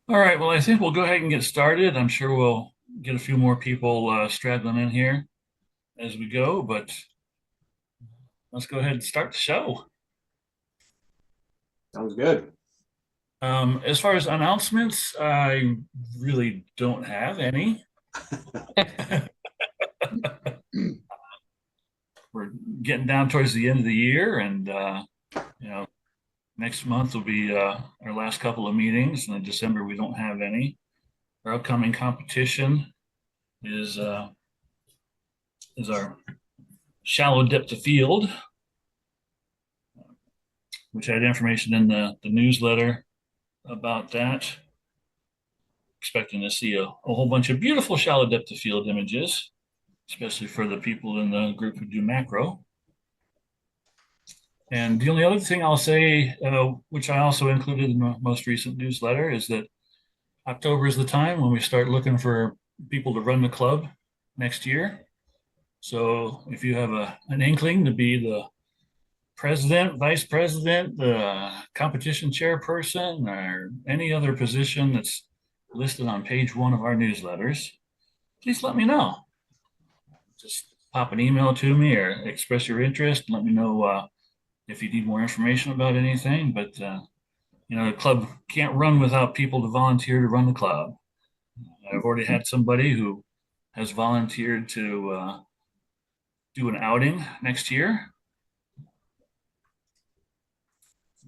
All right, well, I think we'll go ahead and get started. I'm sure we'll get a few more people straggling in here as we go, but let's go ahead and start the show. Sounds good. As far as announcements, I really don't have any. We're getting down towards the end of the year, and you know, next month will be our last couple of meetings, and in December we don't have any. Our upcoming competition is uh, is our shallow depth of field, which I had information in the newsletter about that. Expecting to see a whole bunch of beautiful shallow depth of field images, especially for the people in the group who do macro. And the only other thing I'll say, which I also included in the most recent newsletter, is that October is the time when we start looking for people to run the club next year. So if you have an inkling to be the president, vice president, the competition chairperson, or any other position that's listed on page one of our newsletters, please let me know. Just pop an email to me or express your interest. Let me know if you need more information about anything. But the club can't run without people to volunteer to run the club. I've already had somebody who has volunteered to do an outing next year.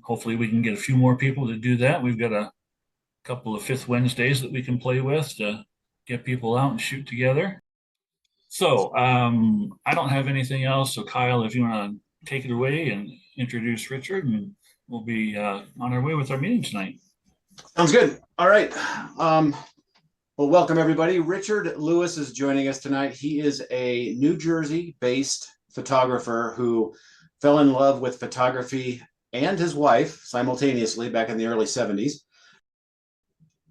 Hopefully, we can get a few more people to do that. We've got a couple of fifth Wednesdays that we can play with to get people out and shoot together. So I don't have anything else. So Kyle, if you want to take it away and introduce Richard, and we'll be on our way with our meeting tonight. Sounds good. All right. Well, welcome everybody. Richard Lewis is joining us tonight. He is a New Jersey-based photographer who fell in love with photography and his wife simultaneously back in the early 70s.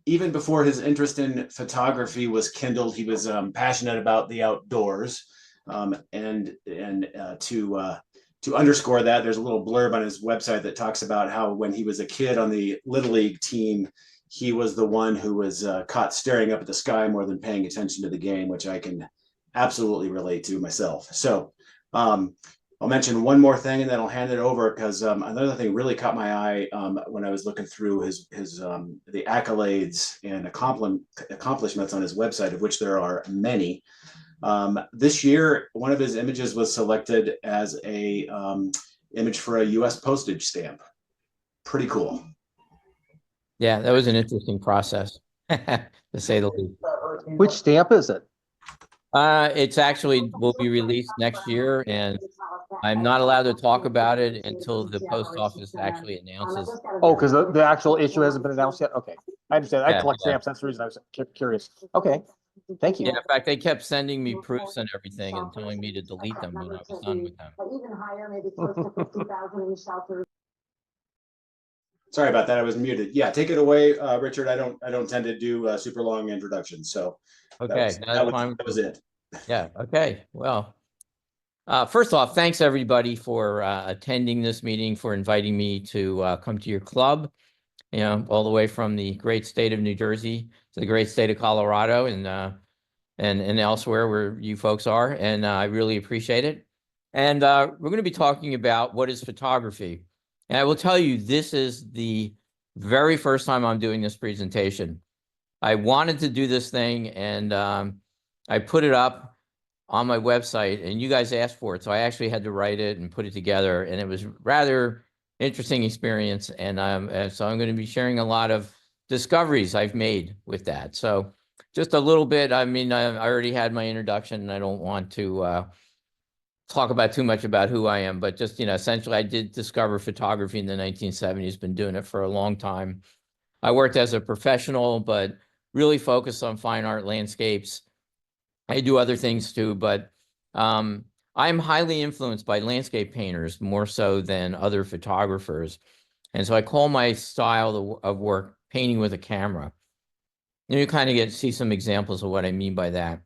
Even before his interest in photography was kindled, he was passionate about the outdoors. To underscore that, there's a little blurb on his website that talks about how when he was a kid on the Little League team, he was the one who was caught staring up at the sky more than paying attention to the game, which I can absolutely relate to myself. So I'll mention one more thing and then I'll hand it over because another thing really caught my eye when I was looking through his the accolades and accomplishments on his website, of which there are many. This year, one of his images was selected as a image for a U.S. postage stamp. Pretty cool. Yeah, that was an interesting process, to say the least. Which stamp is it? It's actually will be released next year, and I'm not allowed to talk about it until the post office actually announces. Oh, because the actual issue hasn't been announced yet? Okay. I understand. I collect Yeah. stamps. That's the reason I was curious. Okay. Thank you. Yeah, in fact, they kept sending me proofs and everything and telling me to delete them when I was done with them. Sorry about that. I was muted. Yeah, take it away, Richard. I don't tend to do super long introductions, so Okay, that was it. Yeah. Okay. Well, first off, thanks everybody for attending this meeting, for inviting me to come to your club. All the way from the great state of New Jersey to the great state of Colorado and elsewhere where you folks are, and I really appreciate it. And we're going to be talking about what is photography. And I will tell you, this is the very first time I'm doing this presentation. I wanted to do this thing, and I put it up on my website, and you guys asked for it, so I actually had to write it and put it together, and it was rather interesting experience. And so I'm going to be sharing a lot of discoveries I've made with that. So just a little bit. I mean, I already had my introduction, and I don't want to talk about too much about who I am, but just, essentially I did discover photography in the 1970s, been doing it for a long time. I worked as a professional, but really focused on fine art landscapes. I do other things too, but I'm highly influenced by landscape painters more so than other photographers. And so I call my style of work painting with a camera. And you kind of see some examples of what I mean by that.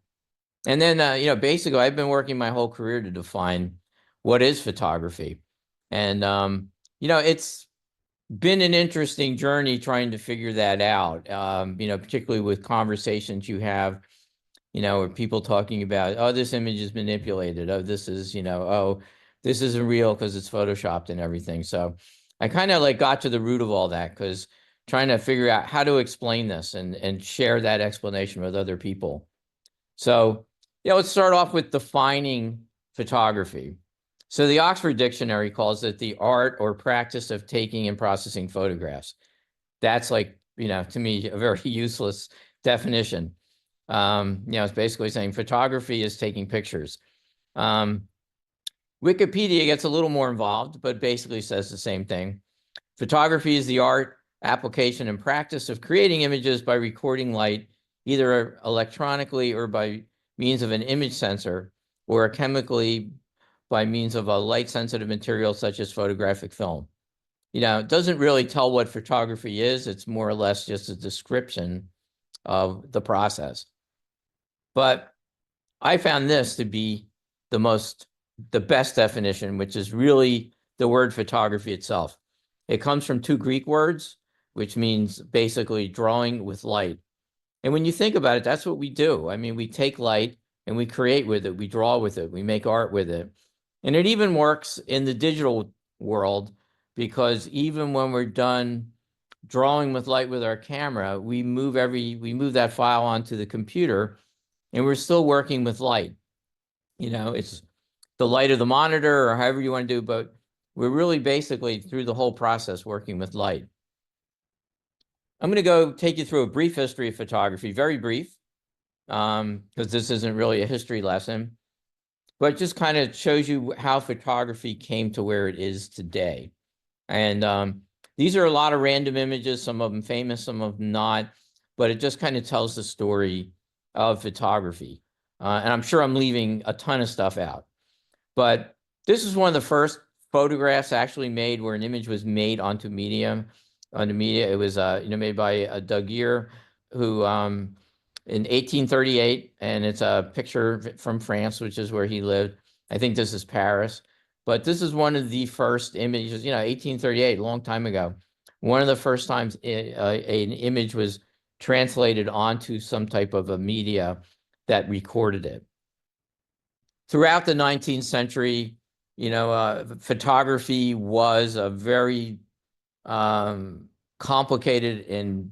And then, basically I've been working my whole career to define what is photography. And, it's been an interesting journey trying to figure that out. Particularly with conversations you have, or people talking about, oh, this image is manipulated. Oh, this is, oh, this isn't real because it's photoshopped and everything. So I kind of like got to the root of all that, because trying to figure out how to explain this and share that explanation with other people. So, let's start off with defining photography. So the Oxford Dictionary calls it the art or practice of taking and processing photographs. That's like, to me, a very useless definition. It's basically saying photography is taking pictures. Wikipedia gets a little more involved, but basically says the same thing. Photography is the art, application, and practice of creating images by recording light, either electronically or by means of an image sensor, or chemically by means of a light-sensitive material such as photographic film. It doesn't really tell what photography is. It's more or less just a description of the process. But I found this to be the best definition, which is really the word photography itself. It comes from two Greek words, which means basically drawing with light. And when you think about it, that's what we do. I mean, we take light and we create with it, we draw with it, we make art with it. And it even works in the digital world, because even when we're done drawing with light with our camera, we move that file onto the computer, and we're still working with light. It's the light of the monitor or however you want to do, but we're really basically through the whole process working with light. I'm going to go take you through a brief history of photography, very brief, because this isn't really a history lesson, but just kind of shows you how photography came to where it is today. And these are a lot of random images, some of them famous, some of them not, but it just kind of tells the story of photography. And I'm sure I'm leaving a ton of stuff out. But this is one of the first photographs actually made where an image was made onto media. It was made by Doug Gear, who in 1838, and it's a picture from France, which is where he lived. I think this is Paris, but this is one of the first images. 1838, a long time ago. One of the first times an image was translated onto some type of a media that recorded it. Throughout the 19th century, photography was a very complicated and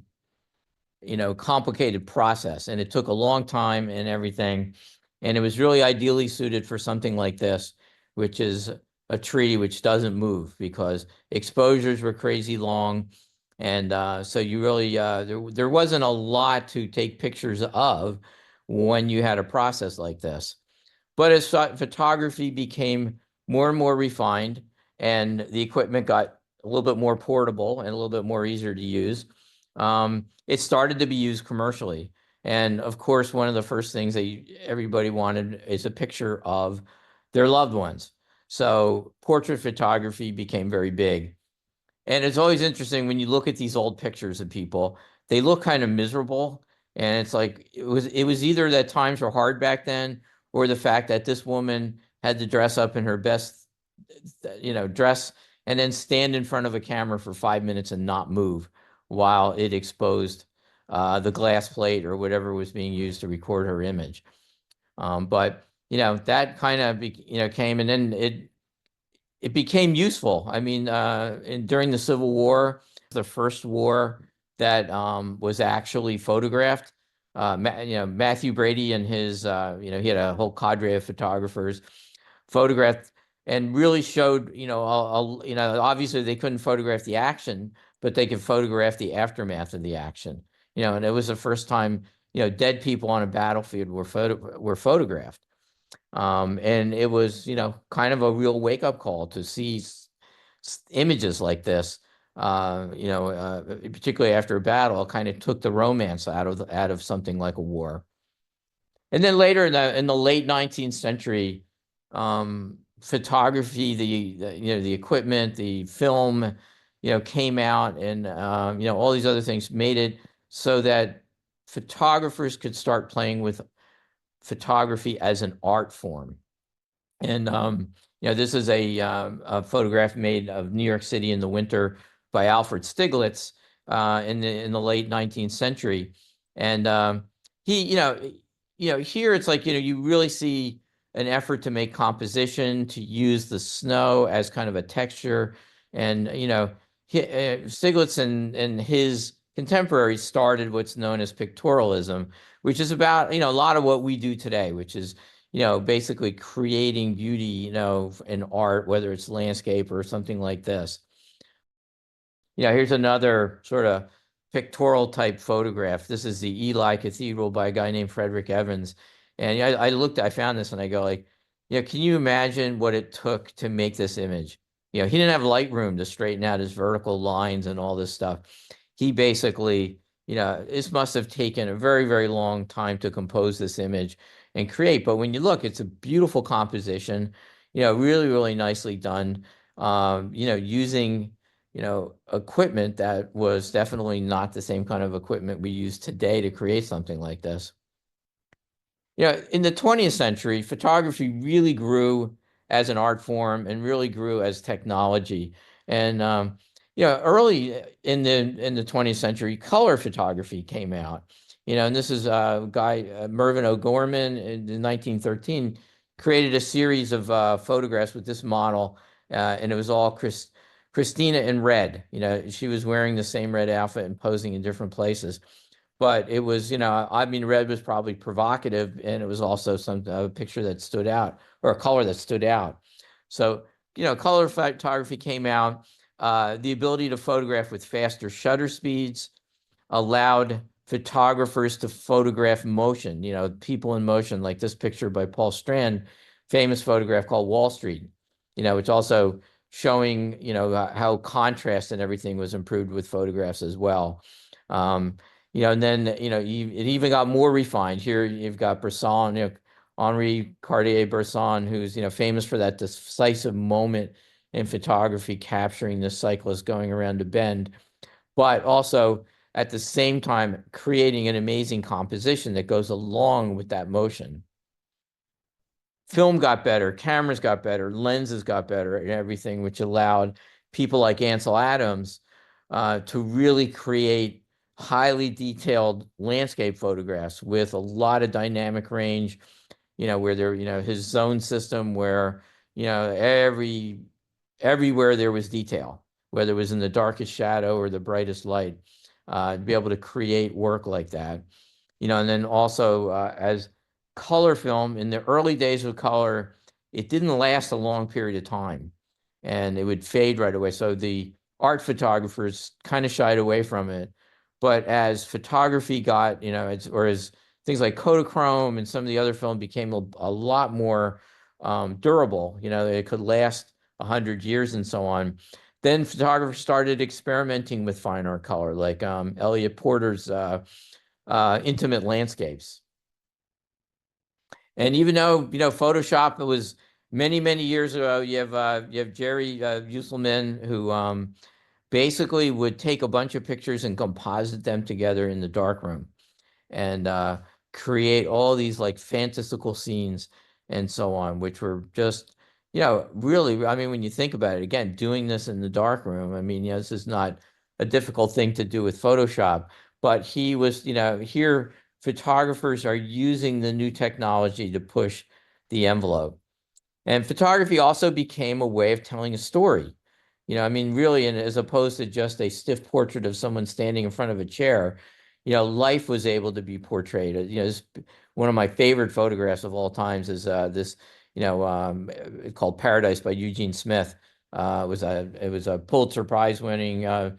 complicated process, and it took a long time and everything. And it was really ideally suited for something like this, which is a tree which doesn't move, because exposures were crazy long. And so you really, there wasn't a lot to take pictures of when you had a process like this. But as photography became more and more refined, and the equipment got a little bit more portable and a little bit more easier to use, it started to be used commercially. And of course, one of the first things that everybody wanted is a picture of their loved ones. So portrait photography became very big. And it's always interesting when you look at these old pictures of people, they look kind of miserable. And it's like, it was either that times were hard back then, or the fact that this woman had to dress up in her best, dress, and then stand in front of a camera for 5 minutes and not move while it exposed the glass plate or whatever was being used to record her image. But that kind of came, and then it became useful. I mean, during the Civil War, the first war that was actually photographed. Matthew Brady and his, he had a whole cadre of photographers photographed and really showed, obviously they couldn't photograph the action, but they could photograph the aftermath of the action. And it was the first time, dead people on a battlefield were photographed. And it was, kind of a real wake-up call to see images like this, particularly after a battle. Kind of took the romance out of something like a war. And then later in the late 19th century, photography, the equipment, the film, came out, and all these other things made it so that photographers could start playing with photography as an art form. And this is a photograph made of New York City in the winter by Alfred Stieglitz in the late 19th century. And he, here it's like, you really see an effort to make composition, to use the snow as kind of a texture. And, Stieglitz and his contemporaries started what's known as pictorialism, which is about, a lot of what we do today, which is, basically creating beauty, in art, whether it's landscape or something like this. Here's another sort of pictorial type photograph. This is the Ely Cathedral by a guy named Frederick Evans. And I found this and I go like, can you imagine what it took to make this image? He didn't have Lightroom to straighten out his vertical lines and all this stuff. He basically, this must have taken a very, very long time to compose this image and create. But when you look, it's a beautiful composition, really, really nicely done, using equipment that was definitely not the same kind of equipment we use today to create something like this. In the 20th century, photography really grew as an art form and really grew as technology. And early in the 20th century, color photography came out. And this is a guy, Mervyn O'Gorman, in 1913, created a series of photographs with this model, and it was all Christina in red. She was wearing the same red outfit and posing in different places. But it was, red was probably provocative, and it was also a picture that stood out, or a color that stood out. So, color photography came out. The ability to photograph with faster shutter speeds allowed photographers to photograph motion, people in motion, like this picture by Paul Strand, famous photograph called Wall Street, which also showing, how contrast and everything was improved with photographs as well. And then, it even got more refined. Here you've got Bresson, Henri Cartier-Bresson, who's, famous for that decisive moment in photography, capturing the cyclist going around a bend, but also at the same time creating an amazing composition that goes along with that motion. Film got better, cameras got better, lenses got better, and everything, which allowed people like Ansel Adams to really create highly detailed landscape photographs with a lot of dynamic range, where there, his zone system where, everywhere there was detail, whether it was in the darkest shadow or the brightest light, to be able to create work like that. And then also as color film, in the early days of color, it didn't last a long period of time and it would fade right away. So the art photographers kind of shied away from it. But as photography got, or as things like Kodachrome and some of the other film became a lot more durable, it could last 100 years and so on. Then photographers started experimenting with fine art color, like Elliot Porter's intimate landscapes. And even though, Photoshop, it was many, many years ago, you have Jerry Usselman, who basically would take a bunch of pictures and composite them together in the darkroom and create all these like fantastical scenes and so on, which were just, really, when you think about it, again, doing this in the darkroom, this is not a difficult thing to do with Photoshop, but he was, here photographers are using the new technology to push the envelope. And photography also became a way of telling a story. Really, and as opposed to just a stiff portrait of someone standing in front of a chair, life was able to be portrayed. One of my favorite photographs of all times is this, called Paradise by Eugene Smith. It was a Pulitzer Prize winning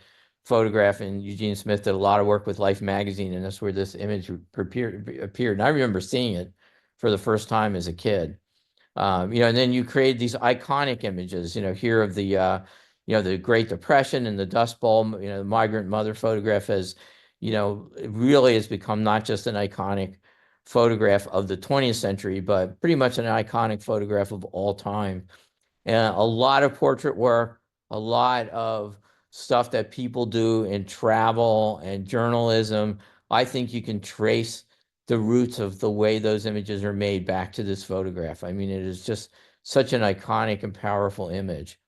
photograph, and Eugene Smith did a lot of work with Life magazine, and that's where this image appeared. And I remember seeing it for the first time as a kid. And then you create these iconic images, here of the Great Depression and the Dust Bowl, the migrant mother photograph has, it really has become not just an iconic photograph of the 20th century, but pretty much an iconic photograph of all time. And a lot of portrait work, a lot of stuff that people do in travel and journalism. I think you can trace the roots of the way those images are made back to this photograph. It is just such an iconic and powerful image.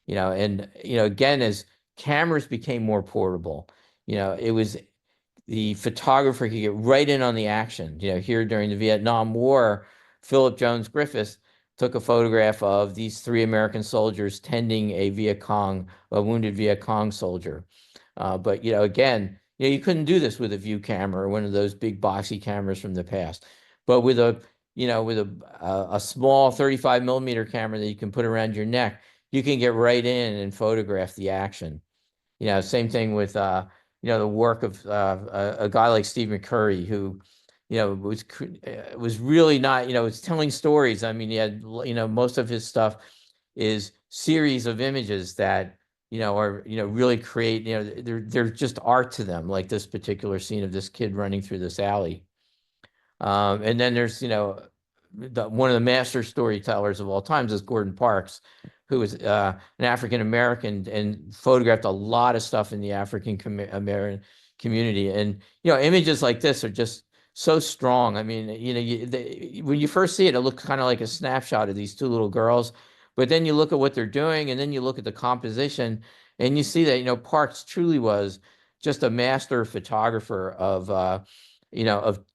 And again, as cameras became more portable. It was the photographer could get right in on the action. Here during the Vietnam War, Philip Jones Griffiths took a photograph of these 3 American soldiers tending a wounded Viet Cong soldier. But again, you couldn't do this with a view camera or one of those big boxy cameras from the past. But with a small 35 millimeter camera that you can put around your neck, you can get right in and photograph the action. Same thing with the work of a guy like Steve McCurry, who was really not, was telling stories. I mean, he had, most of his stuff is series of images that are really create, they're just art to them, like this particular scene of this kid running through this alley. And then there's one of the master storytellers of all times is Gordon Parks, who was an African American and photographed a lot of stuff in the African American community. And images like this are just so strong. I mean, when you first see it, it looks kind of like a snapshot of these 2 little girls, but then you look at what they're doing, and then you look at the composition, and you see that Parks truly was just a master photographer of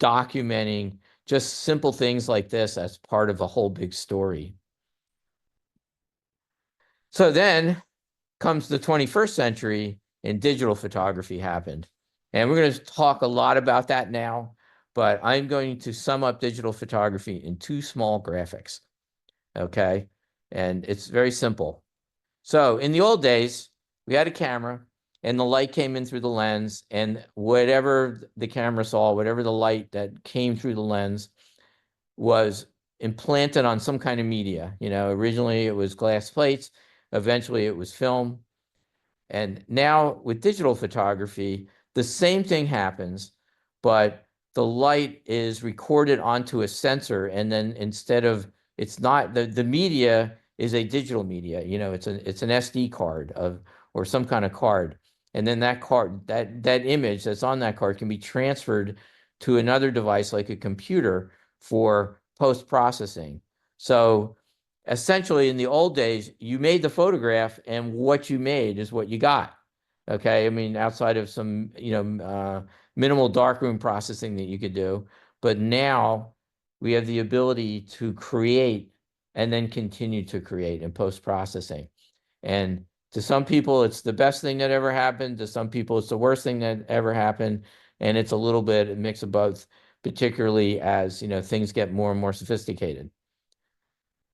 documenting just simple things like this as part of a whole big story. So then comes the 21st century, and digital photography happened. And we're going to talk a lot about that now, but I'm going to sum up digital photography in 2 small graphics. Okay. And it's very simple. So in the old days, we had a camera, and the light came in through the lens, and whatever the camera saw, whatever the light that came through the lens was implanted on some kind of media. Originally it was glass plates, eventually it was film. And now with digital photography, the same thing happens, but the light is recorded onto a sensor, and then instead of, it's not, the media is a digital media, it's an SD card or some kind of card. And then that card, that image that's on that card can be transferred to another device like a computer for post-processing. So essentially, in the old days, you made the photograph, and what you made is what you got. Okay, I mean, outside of some minimal darkroom processing that you could do, but now we have the ability to create and then continue to create in post-processing. And to some people, it's the best thing that ever happened. To some people, it's the worst thing that ever happened. And it's a little bit a mix of both, particularly as things get more and more sophisticated.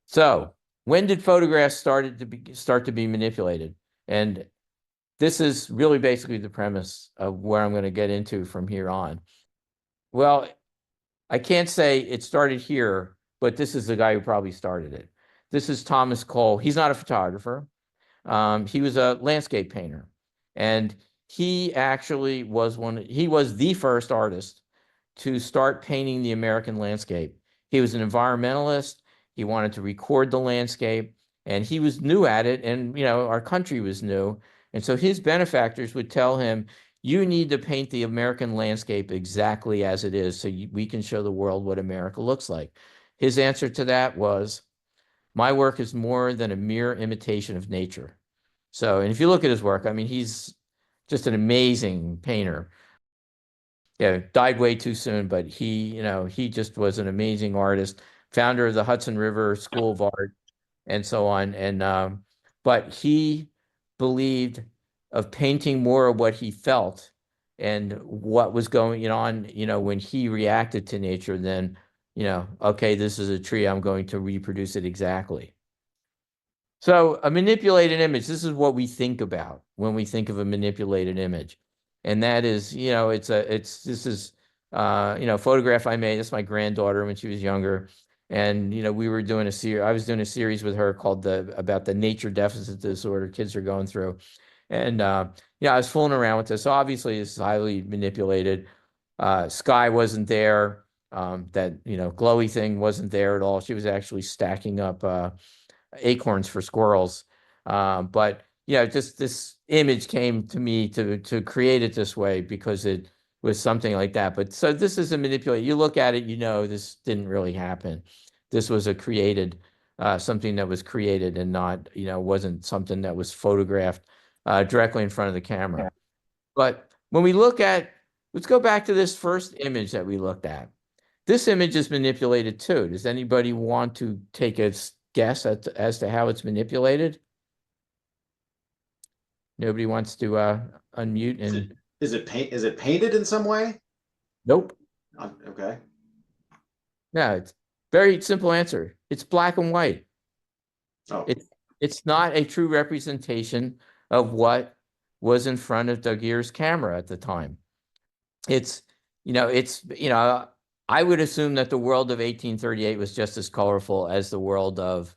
So when did photographs start to be manipulated? And this is really basically the premise of where I'm going to get into from here on. Well, I can't say it started here, but this is the guy who probably started it. This is Thomas Cole. He's not a photographer. He was a landscape painter, and he actually was he was the first artist to start painting the American landscape. He was an environmentalist. He wanted to record the landscape, and he was new at it, and our country was new. And so his benefactors would tell him, you need to paint the American landscape exactly as it is so we can show the world what America looks like. His answer to that was, my work is more than a mere imitation of nature. So, and if you look at his work, I mean, he's just an amazing painter. Yeah, died way too soon, but he just was an amazing artist, founder of the Hudson River School of Art, and so on. And but he believed of painting more of what he felt and what was going on, when he reacted to nature than, okay, this is a tree, I'm going to reproduce it exactly. So a manipulated image, this is what we think about when we think of a manipulated image. And that is, this is a photograph I made. This is my granddaughter when she was younger. And, we were doing I was doing a series with her called about the nature deficit disorder kids are going through. And, I was fooling around with this. Obviously, this is highly manipulated. Sky wasn't there. That, glowy thing wasn't there at all. She was actually stacking up acorns for squirrels. But just this image came to me to create it this way because it was something like that. But so this is a manipulation. You look at it, this didn't really happen. This was a created, something that was created and not, wasn't something that was photographed directly in front of the camera. But when we look at, let's go back to this first image that we looked at. This image is manipulated too. Does anybody want to take a guess as to how it's manipulated? Nobody wants to unmute and Is it painted in some way? nope. Okay. Yeah, it's very simple answer. It's black and white. Oh, It's not a true representation of what was in front of Dagir's camera at the time. It's I would assume that the world of 1838 was just as colorful as the world of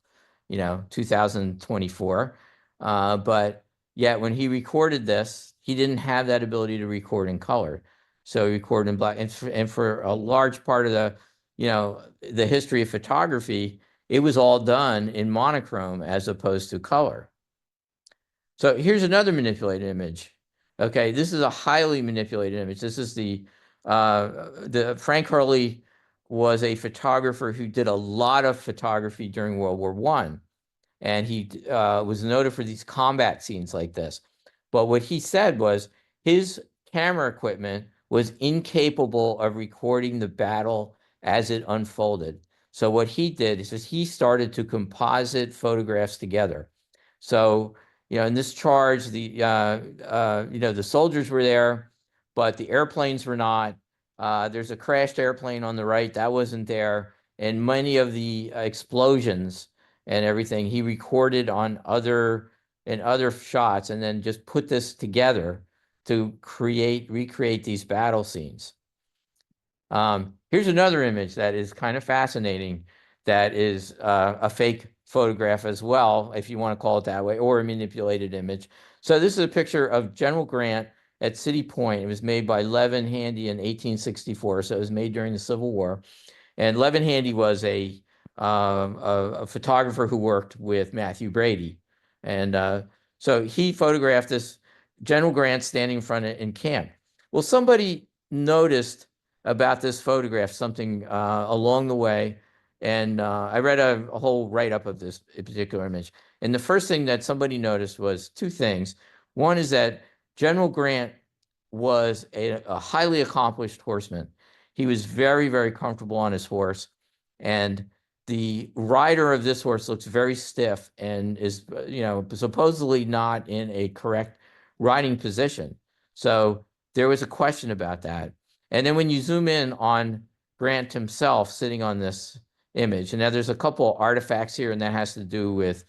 2024. But yet when he recorded this, he didn't have that ability to record in color. So he recorded in black. And for a large part of the history of photography, it was all done in monochrome as opposed to color. So here's another manipulated image. Okay, this is a highly manipulated image. This is the Frank Hurley was a photographer who did a lot of photography during World War I. And he was noted for these combat scenes like this. But what he said was his camera equipment was incapable of recording the battle as it unfolded. So what he did is he started to composite photographs together. So, in this charge, the soldiers were there, but the airplanes were not. There's a crashed airplane on the right that wasn't there. And many of the explosions and everything he recorded on other shots and then just put this together to recreate these battle scenes. Here's another image that is kind of fascinating that is a fake photograph as well, if you want to call it that way, or a manipulated image. So this is a picture of General Grant at City Point. It was made by Levin Handy in 1864, so it was made during the Civil War. And Levin Handy was a photographer who worked with Matthew Brady. And so he photographed this General Grant standing in front of in camp. Well, somebody noticed about this photograph something along the way. And I read a whole write-up of this particular image. And the first thing that somebody noticed was two things. One is that General Grant was a highly accomplished horseman. He was very, very comfortable on his horse. And the rider of this horse looks very stiff and is, supposedly not in a correct riding position. So there was a question about that. And then when you zoom in on Grant himself sitting on this image, and now there's a couple artifacts here, and that has to do with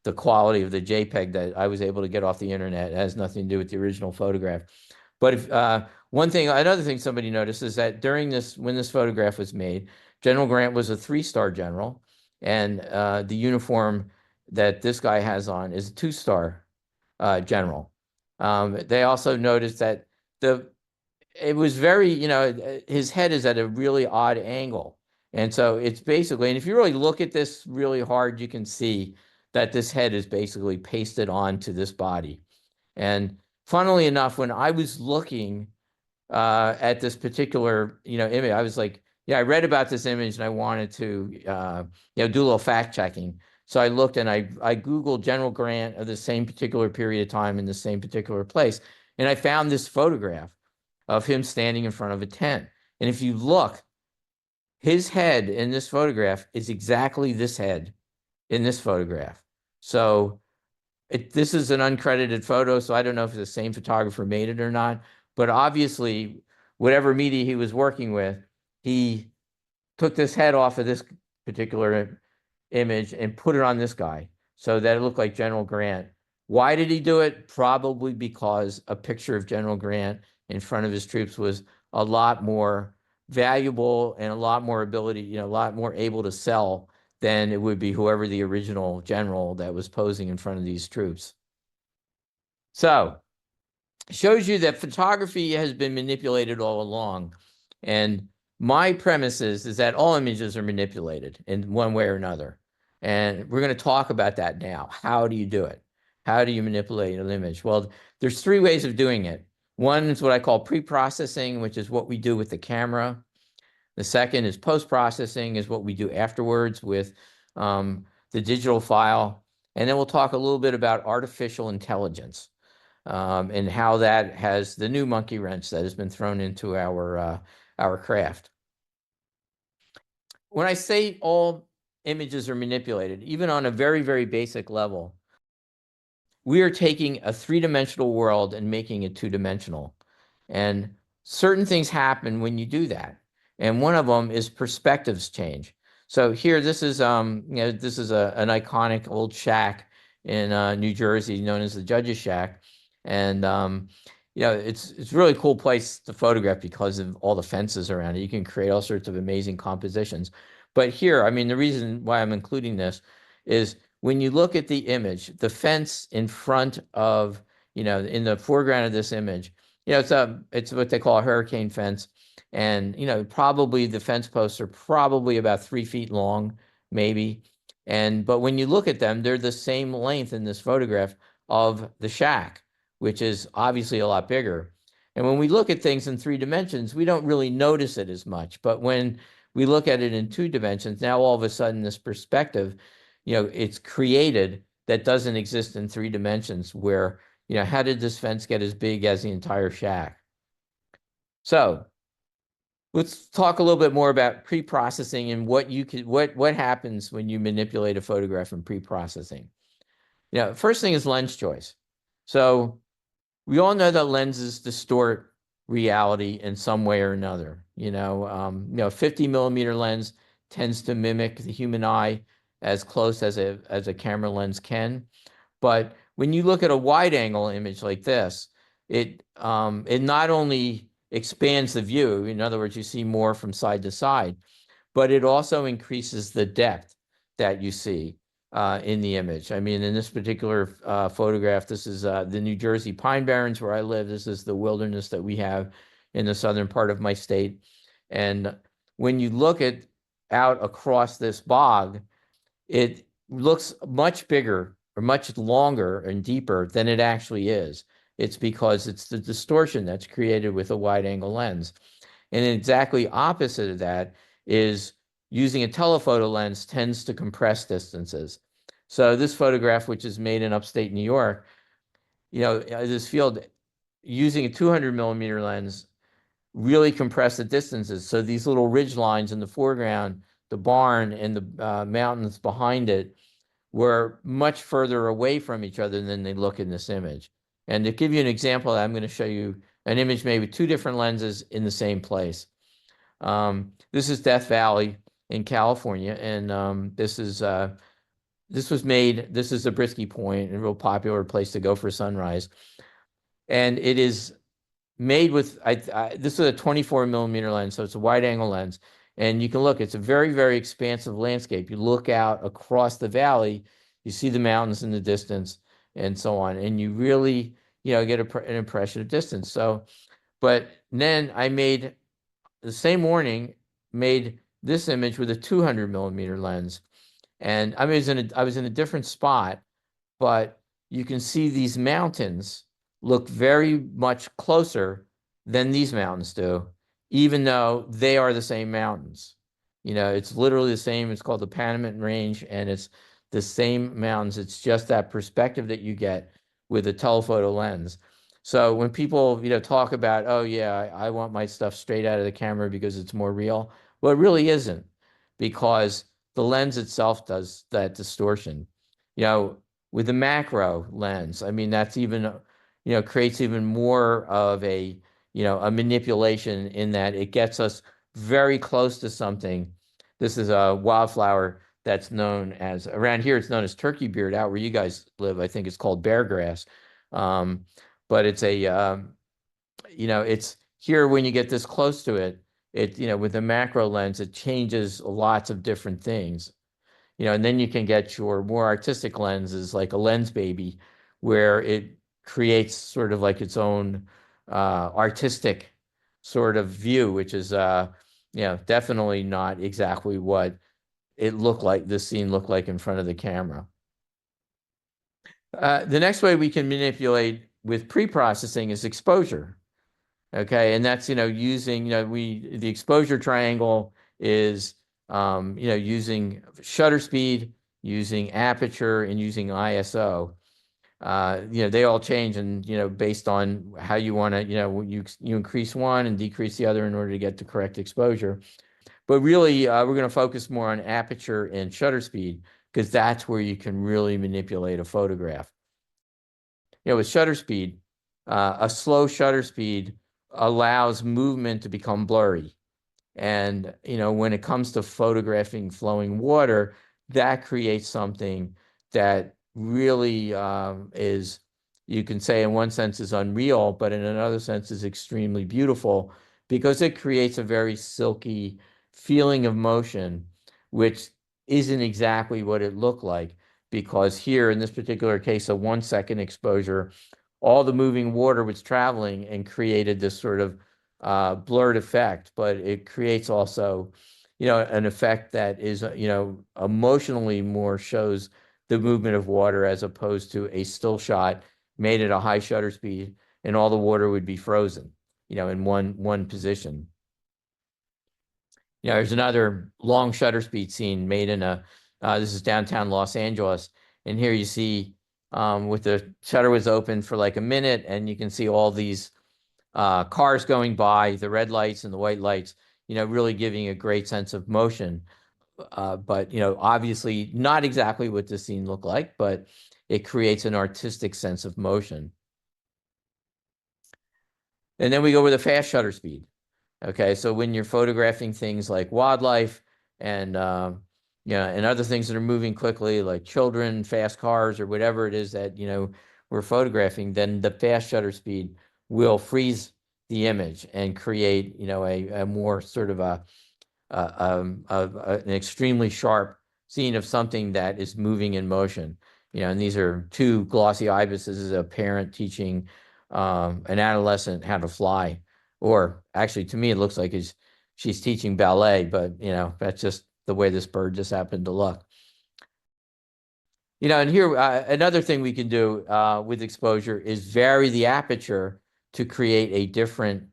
the quality of the JPEG that I was able to get off the internet. It has nothing to do with the original photograph. But if another thing somebody noticed is that when this photograph was made, General Grant was a 3-star general, and the uniform that this guy has on is a 2-star general. They also noticed that it was very, his head is at a really odd angle. And so it's basically, and if you really look at this really hard, you can see that this head is basically pasted onto this body. And funnily enough, when I was looking at this particular, image, I was like, I read about this image and I wanted to, do a little fact checking. So I looked and I Googled General Grant of the same particular period of time in the same particular place. And I found this photograph of him standing in front of a tent. And if you look, his head in this photograph is exactly this head in this photograph. So this is an uncredited photo, so I don't know if the same photographer made it or not. But obviously, whatever media he was working with, he took this head off of this particular image and put it on this guy so that it looked like General Grant. Why did he do it? Probably because a picture of General Grant in front of his troops was a lot more valuable and a lot more ability, a lot more able to sell than it would be whoever the original general that was posing in front of these troops. So shows you that photography has been manipulated all along. And my premise is that all images are manipulated in one way or another. And we're going to talk about that now. How do you do it? How do you manipulate an image? Well, there's 3 ways of doing it. One is what I call pre-processing, which is what we do with the camera. The second is post-processing, is what we do afterwards with the digital file. And then we'll talk a little bit about artificial intelligence. and how that has the new monkey wrench that has been thrown into our craft. When I say all images are manipulated, even on a very, very basic level, we are taking a three-dimensional world and making it two-dimensional. And certain things happen when you do that. And one of them is perspectives change. So here, this is this is an iconic old shack in New Jersey known as the Judge's Shack. And it's a really cool place to photograph because of all the fences around it. You can create all sorts of amazing compositions. But here, I mean, the reason why I'm including this is when you look at the image, the fence in front of, in the foreground of this image, it's what they call a hurricane fence. And, probably the fence posts are probably about 3 feet long, maybe. But when you look at them, they're the same length in this photograph of the shack, which is obviously a lot bigger. And when we look at things in 3 dimensions, we don't really notice it as much. But when we look at it in 2 dimensions, now all of a sudden this perspective, it's created that doesn't exist in 3 dimensions where, how did this fence get as big as the entire shack? So let's talk a little bit more about pre-processing and what happens when you manipulate a photograph in pre-processing. First thing is lens choice. So we all know that lenses distort reality in some way or another. 50 millimeter lens tends to mimic the human eye as close as a camera lens can. But when you look at a wide angle image like this, it not only expands the view, in other words, you see more from side to side, but it also increases the depth that you see in the image. I mean, in this particular photograph, this is the New Jersey Pine Barrens where I live. This is the wilderness that we have in the southern part of my state. And when you look out across this bog, it looks much bigger or much longer and deeper than it actually is. It's because it's the distortion that's created with a wide angle lens. And exactly opposite of that is using a telephoto lens tends to compress distances. So this photograph, which is made in upstate New York, this field using a 200 millimeter lens really compress the distances. So these little ridge lines in the foreground, the barn and the mountains behind it were much further away from each other than they look in this image. And to give you an example, I'm going to show you an image made with 2 different lenses in the same place. This is Death Valley in California, and this is a Brisky Point, a real popular place to go for sunrise. And it is made with, this is a 24 millimeter lens, so it's a wide angle lens. And you can look, it's a very, very expansive landscape. You look out across the valley, you see the mountains in the distance and so on. And you really, get an impression of distance. So, but then I made, the same morning, made this image with a 200 millimeter lens. And I was in a different spot, but you can see these mountains look very much closer than these mountains do, even though they are the same mountains. It's literally the same. It's called the Panamint Range, and it's the same mountains. It's just that perspective that you get with a telephoto lens. So when people, talk about, oh yeah, I want my stuff straight out of the camera because it's more real. Well, it really isn't, because the lens itself does that distortion. With the macro lens, I mean, that's even, creates even more of a manipulation in that it gets us very close to something. This is a wildflower that's known as, around here, it's known as turkey beard. Out where you guys live, I think it's called beargrass. But it's it's here when you get this close to it, with the macro lens, it changes lots of different things. And then you can get your more artistic lenses like a lens baby, where it creates sort of like its own artistic sort of view, which is definitely not exactly what this scene looked like in front of the camera. The next way we can manipulate with pre-processing is exposure. Okay, and that's using the exposure triangle is using shutter speed, using aperture, and using ISO. they all change, and based on how you want to, you increase one and decrease the other in order to get the correct exposure. But really, we're going to focus more on aperture and shutter speed, because that's where you can really manipulate a photograph. With shutter speed, a slow shutter speed allows movement to become blurry. And, when it comes to photographing flowing water, that creates something that really is, you can say in one sense is unreal, but in another sense is extremely beautiful, because it creates a very silky feeling of motion, which isn't exactly what it looked like. Because here in this particular case, a 1 second exposure, all the moving water was traveling and created this sort of blurred effect, but it creates also, an effect that is, emotionally more shows the movement of water, as opposed to a still shot made at a high shutter speed and all the water would be frozen, in one position. There's another long shutter speed scene made in this is downtown Los Angeles. And here you see, with the shutter was open for like a minute, and you can see all these cars going by, the red lights and the white lights, really giving a great sense of motion. But, obviously not exactly what the scene looked like, but it creates an artistic sense of motion. And then we go with a fast shutter speed. Okay, so when you're photographing things like wildlife and and other things that are moving quickly, like children, fast cars, or whatever it is that we're photographing, then the fast shutter speed will freeze the image and create a more sort of an extremely sharp scene of something that is moving in motion. And these are two glossy ibises, as a parent teaching an adolescent how to fly. Or actually, to me, it looks like she's teaching ballet, but that's just the way this bird just happened to look. And here, another thing we can do with exposure is vary the aperture to create a different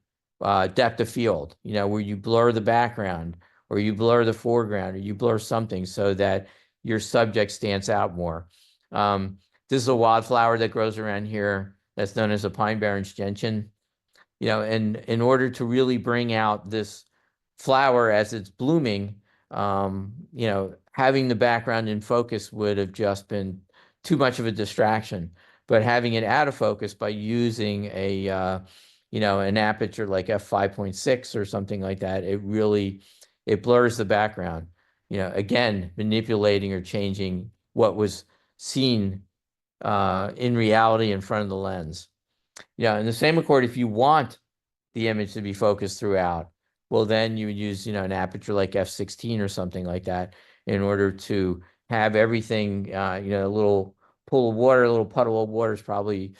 depth of field, where you blur the background, or you blur the foreground, or you blur something so that your subject stands out more. This is a wildflower that grows around here that's known as a Pine Barrens gentian. And in order to really bring out this flower as it's blooming, having the background in focus would have just been too much of a distraction. But having it out of focus by using an aperture like f5.6 or something like that, it blurs the background. Again, manipulating or changing what was seen in reality in front of the lens. In the same accord, if you want the image to be focused throughout, well, then you would use, an aperture like f16 or something like that in order to have everything, a little pool of water, a little puddle of water is probably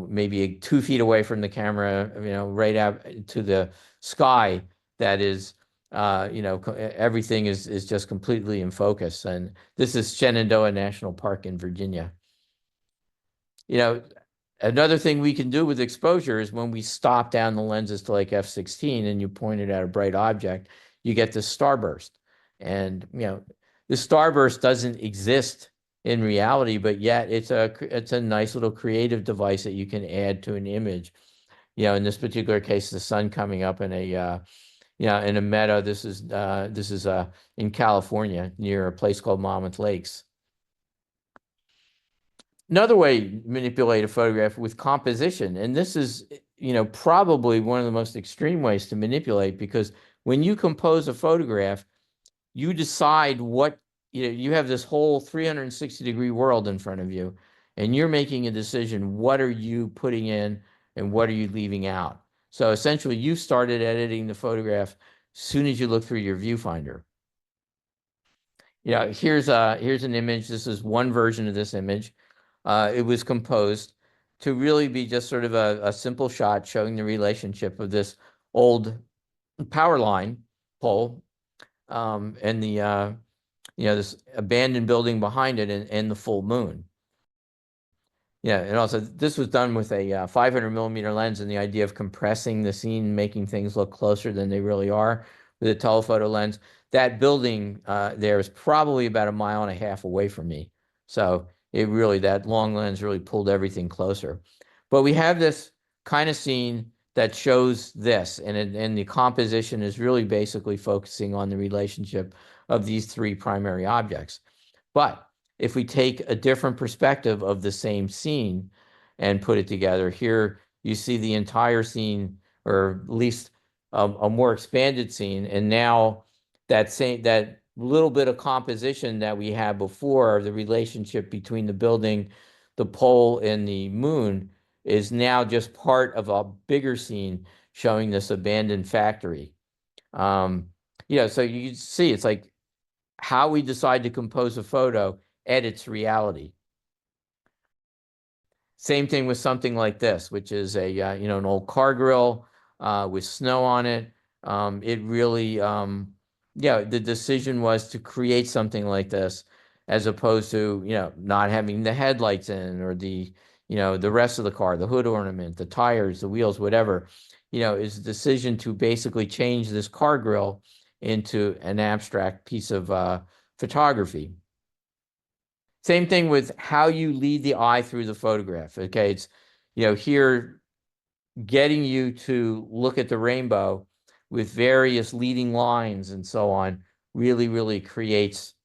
maybe 2 feet away from the camera, right out to the sky. That is, everything is just completely in focus. And this is Shenandoah National Park in Virginia. Another thing we can do with exposure is when we stop down the lenses to like f16 and you point it at a bright object, you get this starburst. And the starburst doesn't exist in reality, but yet it's a nice little creative device that you can add to an image. In this particular case, the sun coming up in a in a meadow. This is in California near a place called Monmouth Lakes. Another way to manipulate a photograph with composition, and this is, probably one of the most extreme ways to manipulate, because when you compose a photograph, you decide what, you have this whole 360-degree world in front of you, and you're making a decision, what are you putting in and what are you leaving out? So essentially, you started editing the photograph as soon as you look through your viewfinder. Here's an image. This is one version of this image. It was composed to really be just sort of a simple shot showing the relationship of this old power line pole and the this abandoned building behind it, and the full moon. And also this was done with a 500 millimeter lens, and the idea of compressing the scene, making things look closer than they really are with a telephoto lens. That building there is probably about 1.5 miles away from me. So that long lens really pulled everything closer. But we have this kind of scene that shows this, and the composition is really basically focusing on the relationship of these three primary objects. But if we take a different perspective of the same scene and put it together, here you see the entire scene, or at least a more expanded scene, and now that little bit of composition that we had before, the relationship between the building, the pole, and the moon, is now just part of a bigger scene showing this abandoned factory. So you see, it's like how we decide to compose a photo edits reality. Same thing with something like this, which is an old car grill with snow on it. It really, the decision was to create something like this, as opposed to not having the headlights in, or the rest of the car, the hood ornament, the tires, the wheels, whatever. Is a decision to basically change this car grill into an abstract piece of photography. Same thing with how you lead the eye through the photograph. Okay, it's here getting you to look at the rainbow with various leading lines and so on really creates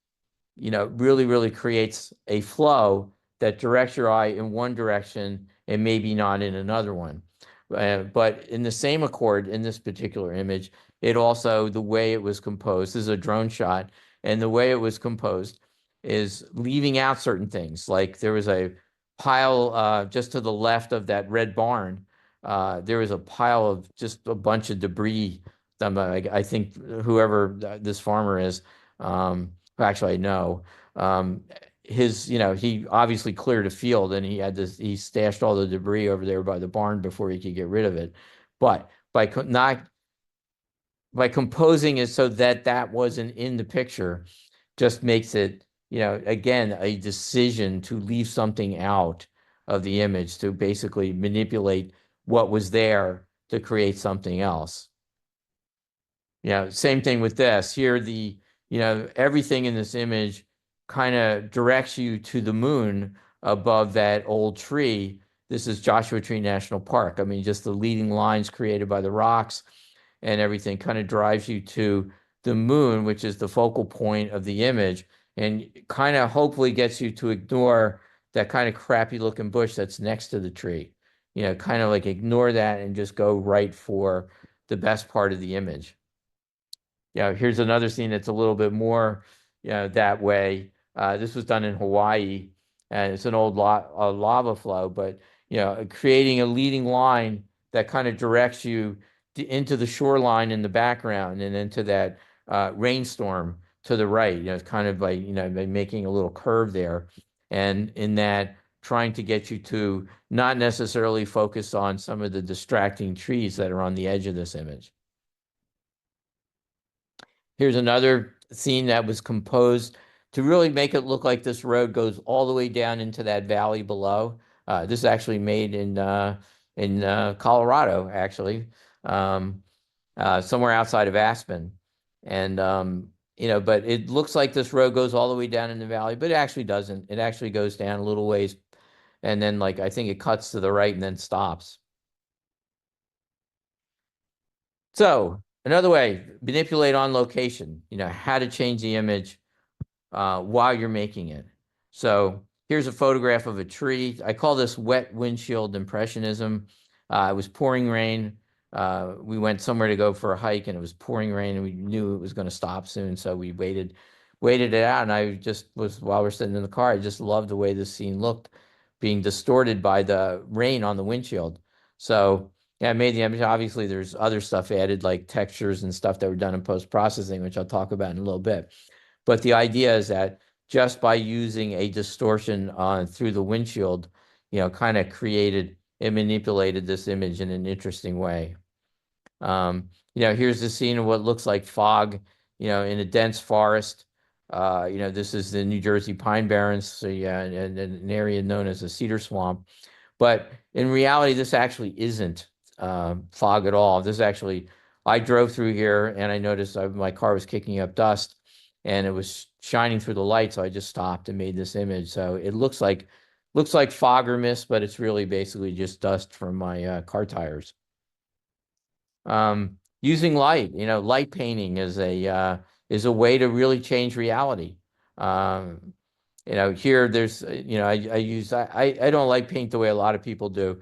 a flow that directs your eye in one direction and maybe not in another one. But in the same accord, in this particular image, it also, the way it was composed, this is a drone shot, and the way it was composed is leaving out certain things. Like there was a pile just to the left of that red barn. There was a pile of just a bunch of debris. I think whoever this farmer is, actually I know, he obviously cleared a field, and he stashed all the debris over there by the barn before he could get rid of it. But by composing it so that wasn't in the picture, just makes it, again, a decision to leave something out of the image, to basically manipulate what was there to create something else. Same thing with this. Here, everything in this image kind of directs you to the moon above that old tree. This is Joshua Tree National Park. I mean, just the leading lines created by the rocks and everything kind of drives you to the moon, which is the focal point of the image, and kind of hopefully gets you to ignore that kind of crappy looking bush that's next to the tree. Kind of like ignore that and just go right for the best part of the image. Here's another scene that's a little bit more, that way. This was done in Hawaii, and it's an old lava flow, but creating a leading line that kind of directs you into the shoreline in the background and into that rainstorm to the right. It's kind of by by making a little curve there, and in that trying to get you to not necessarily focus on some of the distracting trees that are on the edge of this image. Here's another scene that was composed to really make it look like this road goes all the way down into that valley below. This is actually made in Colorado, actually, somewhere outside of Aspen. And, but it looks like this road goes all the way down in the valley, but it actually doesn't. It actually goes down a little ways, and then I think it cuts to the right and then stops. So another way, manipulate on location, how to change the image while you're making it. So here's a photograph of a tree. I call this wet windshield impressionism. It was pouring rain. We went somewhere to go for a hike, and it was pouring rain, and we knew it was going to stop soon. So we waited it out. And while we're sitting in the car, I just loved the way this scene looked, being distorted by the rain on the windshield. So I made the image. Obviously, there's other stuff added, like textures and stuff that were done in post-processing, which I'll talk about in a little bit. But the idea is that just by using a distortion through the windshield, kind of created and manipulated this image in an interesting way. Here's the scene of what looks like fog, in a dense forest. This is the New Jersey Pine Barrens, so an area known as a cedar swamp. But in reality, this actually isn't fog at all. This actually, I drove through here and I noticed my car was kicking up dust. and it was shining through the light. So I just stopped and made this image. So it looks like fog or mist, but it's really basically just dust from my car tires. Using light, light painting is a way to really change reality. Here there's, I don't like paint the way a lot of people do,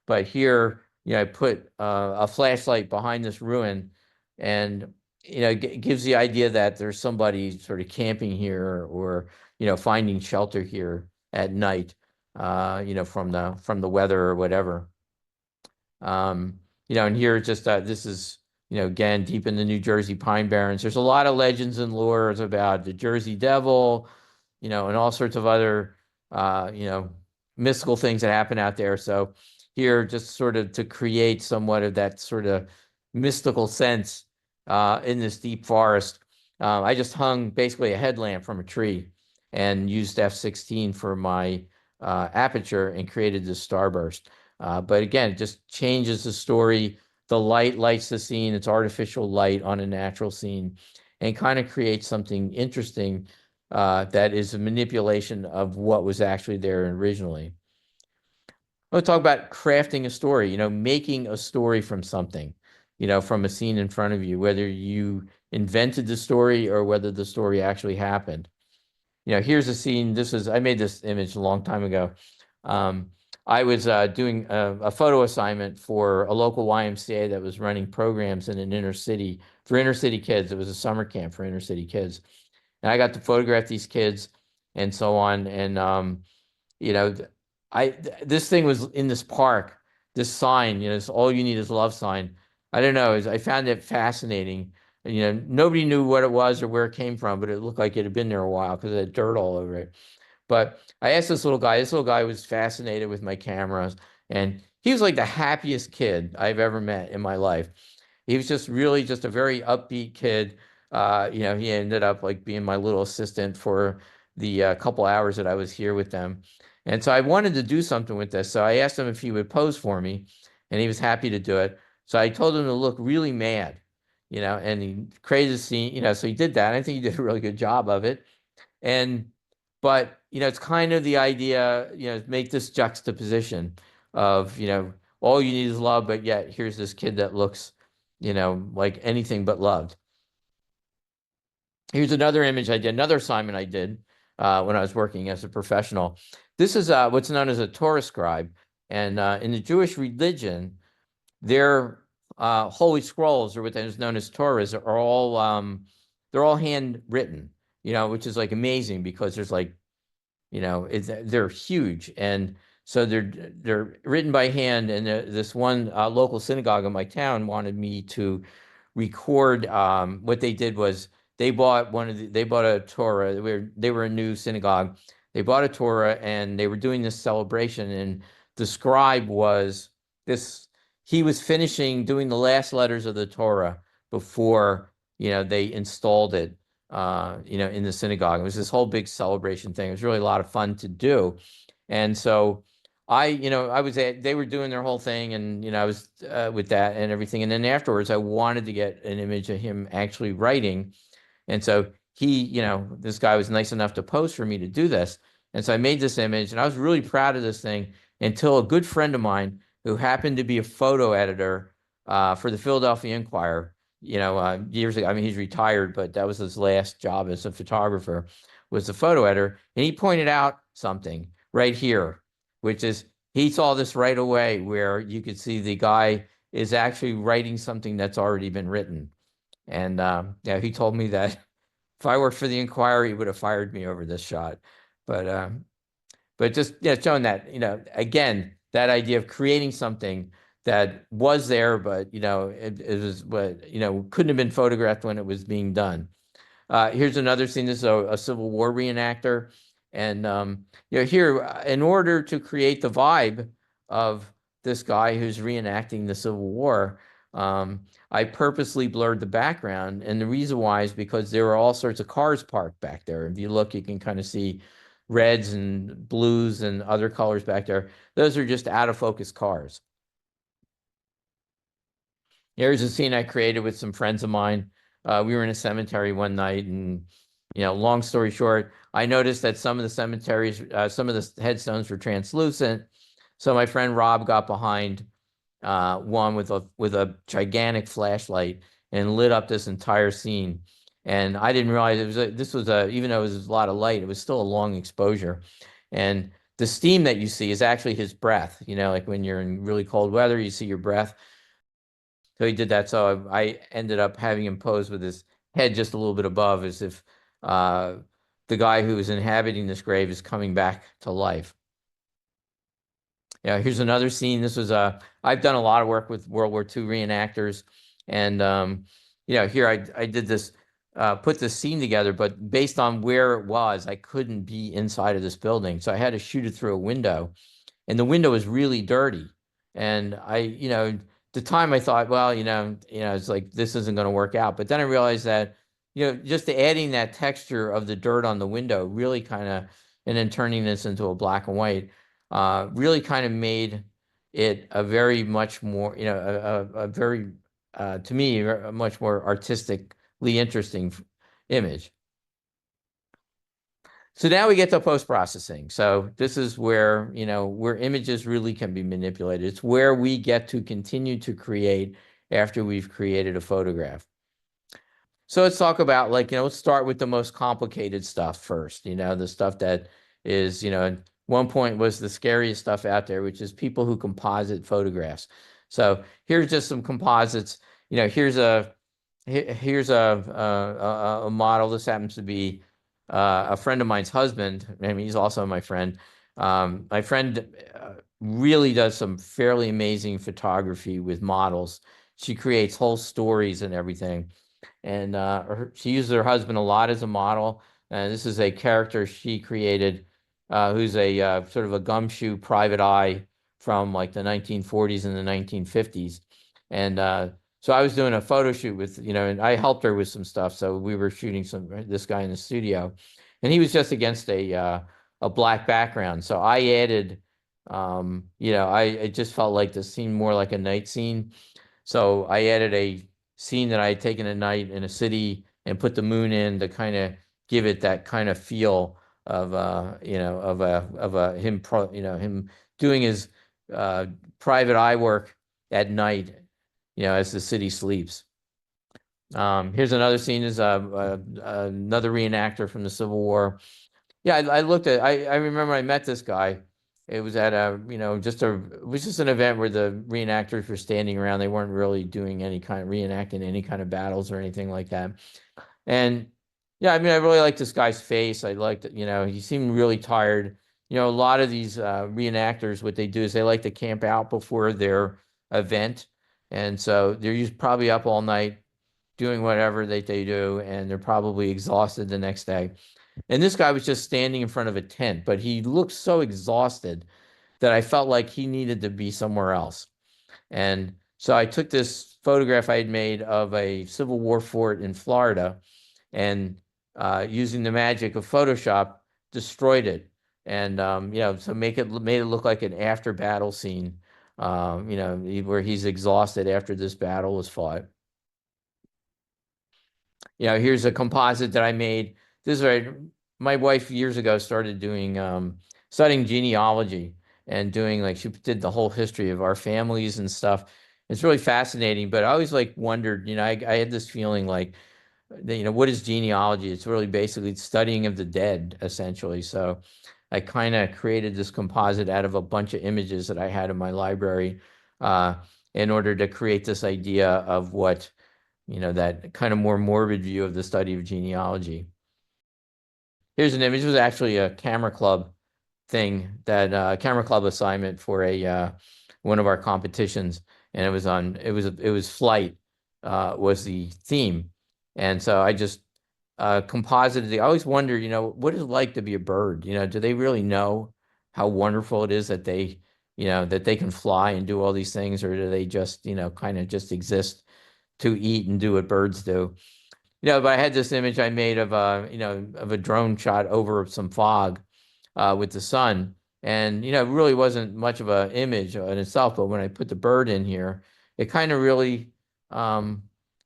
but here, I put a flashlight behind this ruin, and it gives the idea that there's somebody sort of camping here, or finding shelter here at night, from the weather or whatever. And here just this is, again, deep in the New Jersey Pine Barrens. There's a lot of legends and lores about the Jersey Devil, and all sorts of other, mystical things that happen out there. So here, just sort of to create somewhat of that sort of mystical sense in this deep forest, I just hung basically a headlamp from a tree and used F16 for my aperture and created this starburst. But again, it just changes the story. The light lights the scene. It's artificial light on a natural scene, and kind of creates something interesting that is a manipulation of what was actually there originally. We'll talk about crafting a story, making a story from something, from a scene in front of you, whether you invented the story or whether the story actually happened. Here's a scene. I made this image a long time ago. I was doing a photo assignment for a local YMCA that was running programs in an inner city for inner city kids. It was a summer camp for inner city kids. And I got to photograph these kids and so on. And, this thing was in this park, this sign, this all you need is love sign. I don't know. I found it fascinating. Nobody knew what it was or where it came from, but it looked like it had been there a while because it had dirt all over it. But I asked this little guy was fascinated with my cameras, and he was like the happiest kid I've ever met in my life. He was just really just a very upbeat kid. He ended up like being my little assistant for the couple hours that I was here with them. And so I wanted to do something with this. So I asked him if he would pose for me, and he was happy to do it. So I told him to look really mad, and he created a scene, so he did that. I think he did a really good job of it. But it's kind of the idea, make this juxtaposition of, all you need is love, but yet here's this kid that looks, like anything but loved. Here's another image I did, another assignment I did when I was working as a professional. This is what's known as a Torah scribe. And in the Jewish religion, their holy scrolls, or what is known as Torahs, are all they're all handwritten, which is like amazing because there's like, they're huge. And so they're written by hand. And this one local synagogue in my town wanted me to record. What they did was they bought a Torah. They were a new synagogue. They bought a Torah and they were doing this celebration. And the scribe was this. He was finishing doing the last letters of the Torah before they installed it. In the synagogue. It was this whole big celebration thing. It was really a lot of fun to do. And so they were doing their whole thing, and, I was with that and everything. And then afterwards, I wanted to get an image of him actually writing. And so this guy was nice enough to pose for me to do this. And so I made this image, and I was really proud of this thing until a good friend of mine who happened to be a photo editor for the Philadelphia Inquirer, years ago. I mean, he's retired, but that was his last job as a photographer, was the photo editor. And he pointed out something right here, which is he saw this right away, where you could see the guy is actually writing something that's already been written. And he told me that if I worked for the Inquirer, he would have fired me over this shot. But just showing that, again, that idea of creating something that was there, but it was couldn't have been photographed when it was being done. Here's another scene. This is a Civil War reenactor, and here, in order to create the vibe of this guy who's reenacting the Civil War, I purposely blurred the background, and the reason why is because there were all sorts of cars parked back there. If you look, you can kind of see reds and blues and other colors back there. Those are just out of focus cars. Here's a scene I created with some friends of mine. We were in a cemetery one night, and long story short, I noticed that some of the cemeteries, some of the headstones were translucent. So my friend Rob got behind one with a gigantic flashlight and lit up this entire scene. And I didn't realize this was even though it was a lot of light, it was still a long exposure. And the steam that you see is actually his breath. Like when you're in really cold weather, you see your breath. So he did that. So I ended up having him pose with his head just a little bit above, as if the guy who was inhabiting this grave is coming back to life. Here's another scene. This was I've done a lot of work with World War II reenactors, and here I did this, put this scene together, but based on where it was, I couldn't be inside of this building, so I had to shoot it through a window, and the window was really dirty, and the time I thought, well, it's like this isn't going to work out, but then I realized that just adding that texture of the dirt on the window really kind of, and then turning this into a black and white. Really kind of made it a very much more, a very, to me, a much more artistically interesting image. So now we get to post-processing. So this is where, where images really can be manipulated. It's where we get to continue to create after we've created a photograph. So let's talk about let's start with the most complicated stuff first, the stuff that is, one point was the scariest stuff out there, which is people who composite photographs. So here's just some composites. Here's a model. This happens to be a friend of mine's husband. I mean, he's also my friend. My friend really does some fairly amazing photography with models. She creates whole stories and everything. And she uses her husband a lot as a model. This is a character she created who's a sort of a gumshoe private eye from like the 1940s and the 1950s. And so I was doing a photo shoot with, and I helped her with some stuff. So we were shooting this guy in the studio, and he was just against a black background. So I added, I just felt like the scene more like a night scene. So I added a scene that I had taken at night in a city and put the moon in to kind of give it that kind of feel of him doing his private eye work at night, as the city sleeps. Here's another scene, is another reenactor from the Civil War. Yeah, I looked at, I remember I met this guy. It was at it was just an event where the reenactors were standing around. They weren't really doing reenacting any kind of battles or anything like that. And yeah, I mean, I really liked this guy's face. I liked, he seemed really tired. A lot of these reenactors, what they do is they like to camp out before their event. And so they're probably up all night doing whatever they do, and they're probably exhausted the next day. And this guy was just standing in front of a tent, but he looked so exhausted that I felt like he needed to be somewhere else. And so I took this photograph I had made of a Civil War fort in Florida, and using the magic of Photoshop, destroyed it. And so made it look like an after battle scene, where he's exhausted after this battle was fought. Here's a composite that I made. This is right. My wife years ago started doing studying genealogy and doing she did the whole history of our families and stuff. It's really fascinating, but I always wondered, I had this feeling what is genealogy? It's really basically studying of the dead, essentially. So I kind of created this composite out of a bunch of images that I had in my library in order to create this idea of what, that kind of more morbid view of the study of genealogy. Here's an image. It was actually a camera club thing, that camera club assignment for one of our competitions, and it was flight was the theme, and so I just composited. I always wonder, what is it like to be a bird? Do they really know how wonderful it is that they, that they can fly and do all these things, or do they just, kind of just exist to eat and do what birds do? But I had this image I made of a drone shot over some fog with the sun. And, it really wasn't much of an image in itself, but when I put the bird in here, it kind of really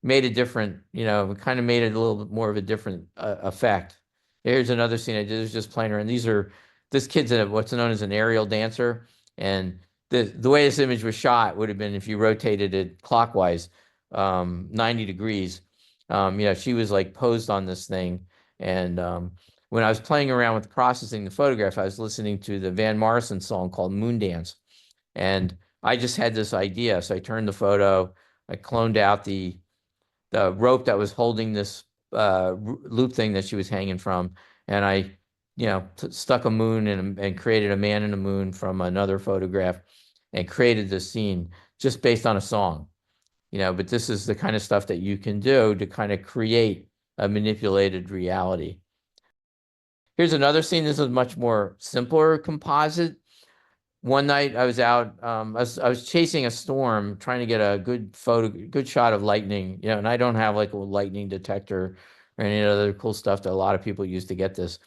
made a different, kind of made it a little bit more of a different effect. Here's another scene I did. It was just playing around. This kid's what's known as an aerial dancer, and the way this image was shot would have been if you rotated it clockwise, 90 degrees. She was like posed on this thing, and when I was playing around with processing the photograph, I was listening to the Van Morrison song called Moon Dance, and I just had this idea. So I turned the photo, I cloned out the rope that was holding this loop thing that she was hanging from, and I, stuck a moon and created a man in the moon from another photograph, and created this scene just based on a song. But this is the kind of stuff that you can do to kind of create a manipulated reality. Here's another scene. This is much more simpler composite. One night I was out, I was chasing a storm, trying to get a good shot of lightning, and I don't have like a lightning detector or any other cool stuff that a lot of people use to get this.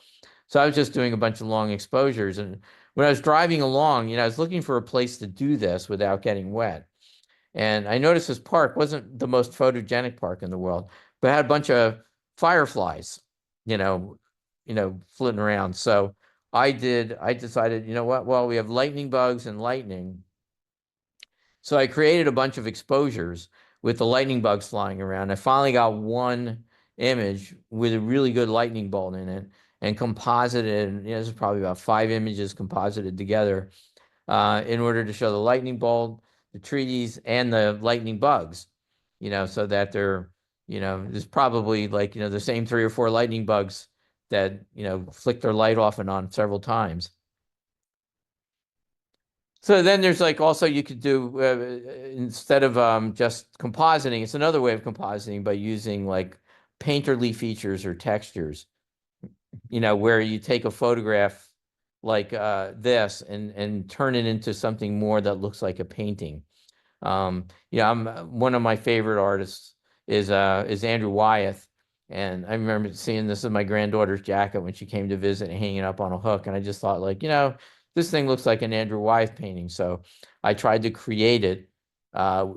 So I was just doing a bunch of long exposures. And when I was driving along, I was looking for a place to do this without getting wet. And I noticed this park wasn't the most photogenic park in the world, but had a bunch of fireflies, you know, flitting around. So I decided, you know what? Well, we have lightning bugs and lightning. So I created a bunch of exposures with the lightning bugs flying around. I finally got one image with a really good lightning bolt in it and composited. This is probably about 5 images composited together in order to show the lightning bolt, the treaties, and the lightning bugs, so that there's probably like, the same 3 or 4 lightning bugs that, flick their light off and on several times. So then there's like also you could do instead of just compositing, it's another way of compositing by using like painterly features or textures, where you take a photograph like this and turn it into something more that looks like a painting. I'm one of my favorite artists is Andrew Wyeth, and I remember seeing this in my granddaughter's jacket when she came to visit and hanging up on a hook, and I just thought like, this thing looks like an Andrew Wyeth painting, so I tried to create it,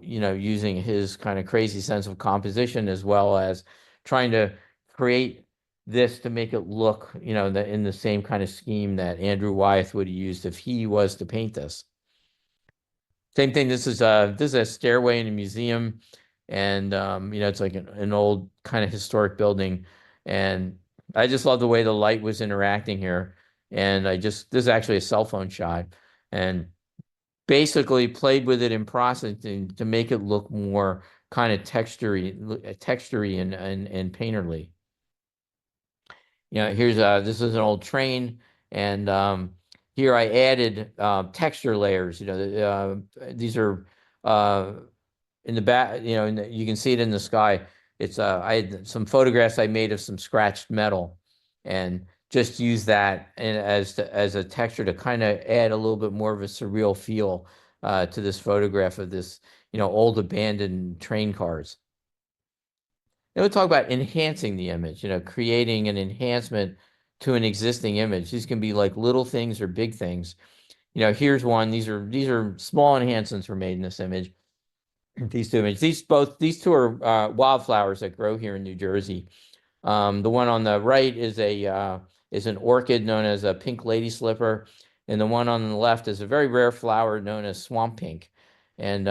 using his kind of crazy sense of composition as well as trying to create this to make it look, in the same kind of scheme that Andrew Wyeth would have used if he was to paint this. Same thing. This is a stairway in a museum, and it's like an old kind of historic building, and I just love the way the light was interacting here. And this is actually a cell phone shot, and basically played with it in processing to make it look more kind of textury and painterly. Here's this is an old train, and here I added texture layers. These are in the back. You can see it in the sky. It's I had some photographs I made of some scratched metal, and just use that as a texture to kind of add a little bit more of a surreal feel to this photograph of this old abandoned train cars. Then we'll talk about enhancing the image, creating an enhancement to an existing image. These can be like little things or big things. Here's one. These are small enhancements were made in this image. These two images. These two are wildflowers that grow here in New Jersey. The one on the right is an orchid known as a pink lady slipper, and the one on the left is a very rare flower known as swamp pink. And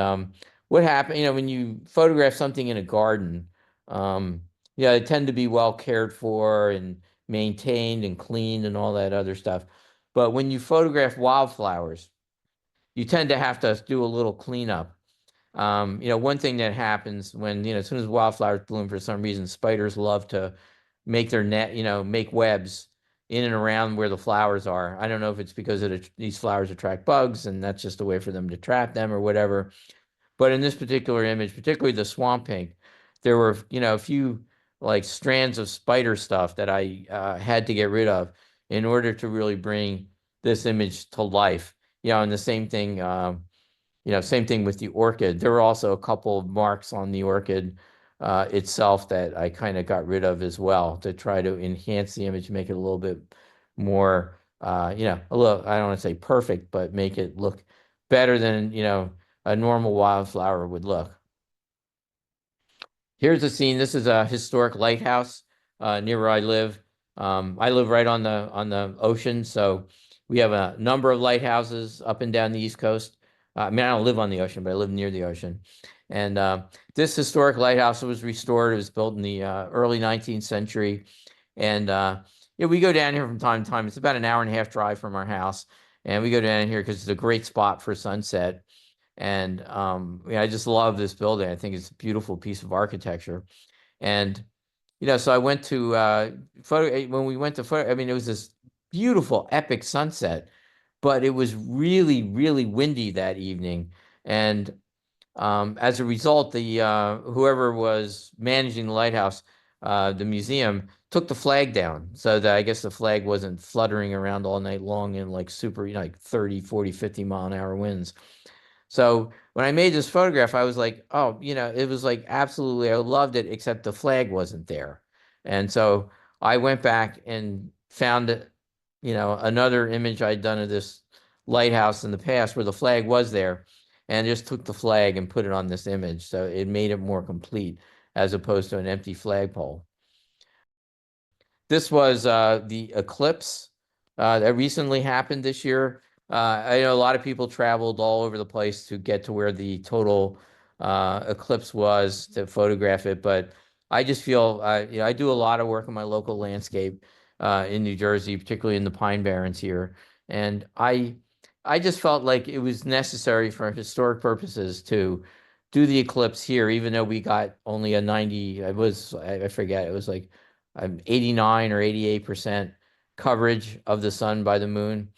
what happened, when you photograph something in a garden, they tend to be well cared for and maintained and cleaned and all that other stuff. But when you photograph wildflowers, you tend to have to do a little cleanup. One thing that happens when, as soon as wildflowers bloom, for some reason, spiders love to make their net, make webs in and around where the flowers are. I don't know if it's because these flowers attract bugs and that's just a way for them to trap them or whatever. But in this particular image, particularly the swamp pink, there were, a few like strands of spider stuff that I had to get rid of in order to really bring this image to life. And the same thing, same thing with the orchid. There were also a couple of marks on the orchid itself that I kind of got rid of as well to try to enhance the image, make it a little bit more, a little, I don't want to say perfect, but make it look better than, a normal wildflower would look. Here's a scene. This is a historic lighthouse near where I live. I live right on the ocean, so we have a number of lighthouses up and down the East Coast. I mean, I don't live on the ocean, but I live near the ocean. And this historic lighthouse was restored. It was built in the early 19th century. And yeah, we go down here from time to time. It's about an hour and a half drive from our house. And we go down here because it's a great spot for sunset. And yeah, I just love this building. I think it's a beautiful piece of architecture. And so I went to when we went to photo. I mean, it was this beautiful, epic sunset, but it was really, really windy that evening. And as a result, the whoever was managing the lighthouse, the museum, took the flag down so that I guess the flag wasn't fluttering around all night long in like super, like 30, 40, 50 mile an hour winds. So when I made this photograph, I was like, oh, it was like absolutely, I loved it, except the flag wasn't there. And so I went back and found, another image I'd done of this lighthouse in the past where the flag was there, and just took the flag and put it on this image. So it made it more complete as opposed to an empty flagpole. This was the eclipse that recently happened this year. I know a lot of people traveled all over the place to get to where the total eclipse was to photograph it, but I just feel, I do a lot of work in my local landscape in New Jersey, particularly in the Pine Barrens here, and I just felt like it was necessary for historic purposes to do the eclipse here, even though we got only a 90, I forget, it was like 89 or 88% coverage of the sun by the moon.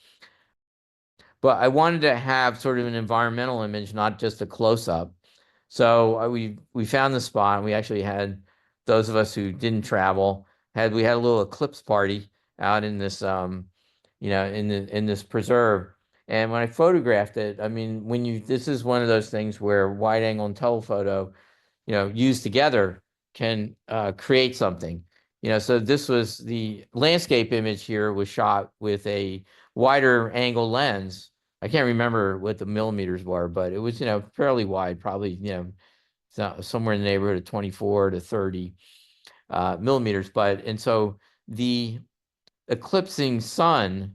But I wanted to have sort of an environmental image, not just a close-up. So we found the spot, and we actually had those of us who didn't travel we had a little eclipse party out in this in this preserve. And when I photographed it, I mean, this is one of those things where wide angle and telephoto, used together can create something. So this was the landscape image here was shot with a wider angle lens. I can't remember what the millimeters were, but it was, fairly wide, probably, somewhere in the neighborhood of 24 to 30 millimeters. And so the eclipsing sun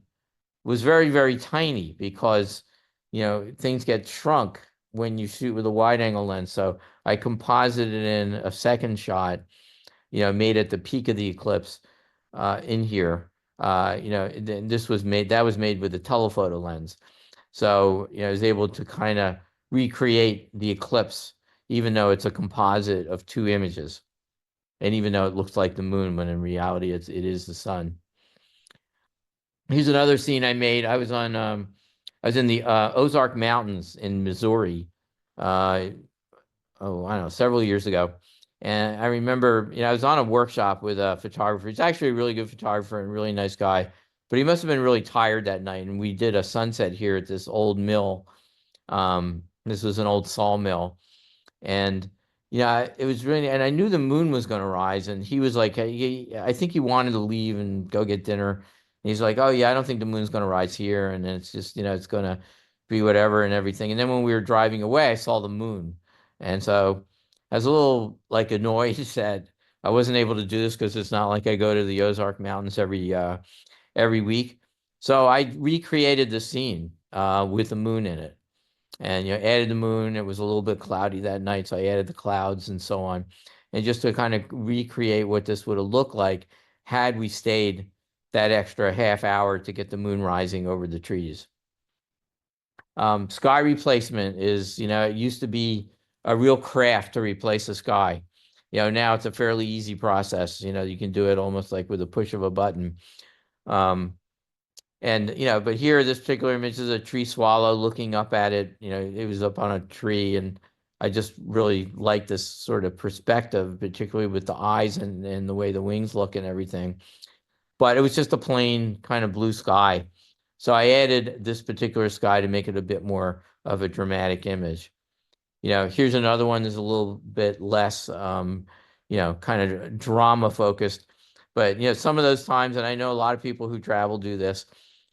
was very, very tiny because, things get shrunk when you shoot with a wide angle lens. So I composited in a second shot, made at the peak of the eclipse in here. That was made with a telephoto lens. So, I was able to kind of recreate the eclipse, even though it's a composite of two images. And even though it looks like the moon, when in reality it is the sun. Here's another scene I made. I was in the Ozark Mountains in Missouri. I don't know, several years ago. And I remember, I was on a workshop with a photographer. He's actually a really good photographer and really nice guy, but he must have been really tired that night. And we did a sunset here at this old mill. This was an old sawmill. And it was really, and I knew the moon was going to rise. And he was like, I think he wanted to leave and go get dinner. And he's like, oh yeah, I don't think the moon's going to rise here. And then it's just, it's going to be whatever and everything. And then when we were driving away, I saw the moon. And so I was a little like annoyed that I wasn't able to do this because it's not like I go to the Ozark Mountains every week. So I recreated the scene with the moon in it. And added the moon. It was a little bit cloudy that night, so I added the clouds and so on. And just to kind of recreate what this would have looked like had we stayed that extra half hour to get the moon rising over the trees. Sky replacement is, it used to be a real craft to replace the sky. Now it's a fairly easy process. You can do it almost like with a push of a button. But here, this particular image is a tree swallow looking up at it. It was up on a tree, and I just really like this sort of perspective, particularly with the eyes and the way the wings look and everything. But it was just a plain kind of blue sky. So I added this particular sky to make it a bit more of a dramatic image. Here's another one that's a little bit less, kind of drama focused. But, some of those times, and I know a lot of people who travel do this.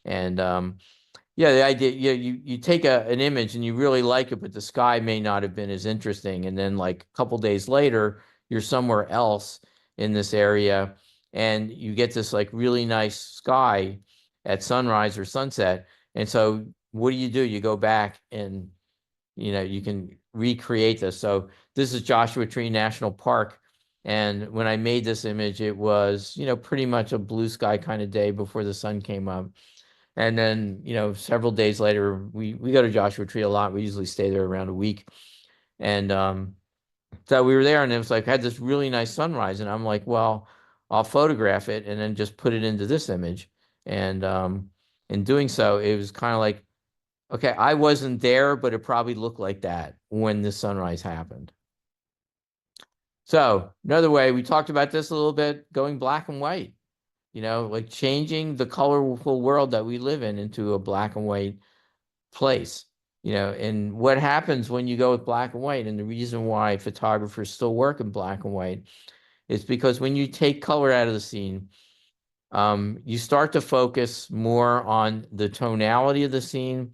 And the idea, you take an image and you really like it, but the sky may not have been as interesting. And then like a couple days later, you're somewhere else in this area and you get this like really nice sky at sunrise or sunset. And so what do? You go back and, you can recreate this. So this is Joshua Tree National Park. And when I made this image, it was, pretty much a blue sky kind of day before the sun came up. And then, several days later, we go to Joshua Tree a lot. We usually stay there around a week. And so we were there and it was like, had this really nice sunrise. And I'm like, well, I'll photograph it and then just put it into this image. And in doing so, it was kind of like, okay, I wasn't there, but it probably looked like that when the sunrise happened. So another way, we talked about this a little bit, going black and white, like changing the colorful world that we live in into a black and white place, and what happens when you go with black and white, and the reason why photographers still work in black and white is because when you take color out of the scene, you start to focus more on the tonality of the scene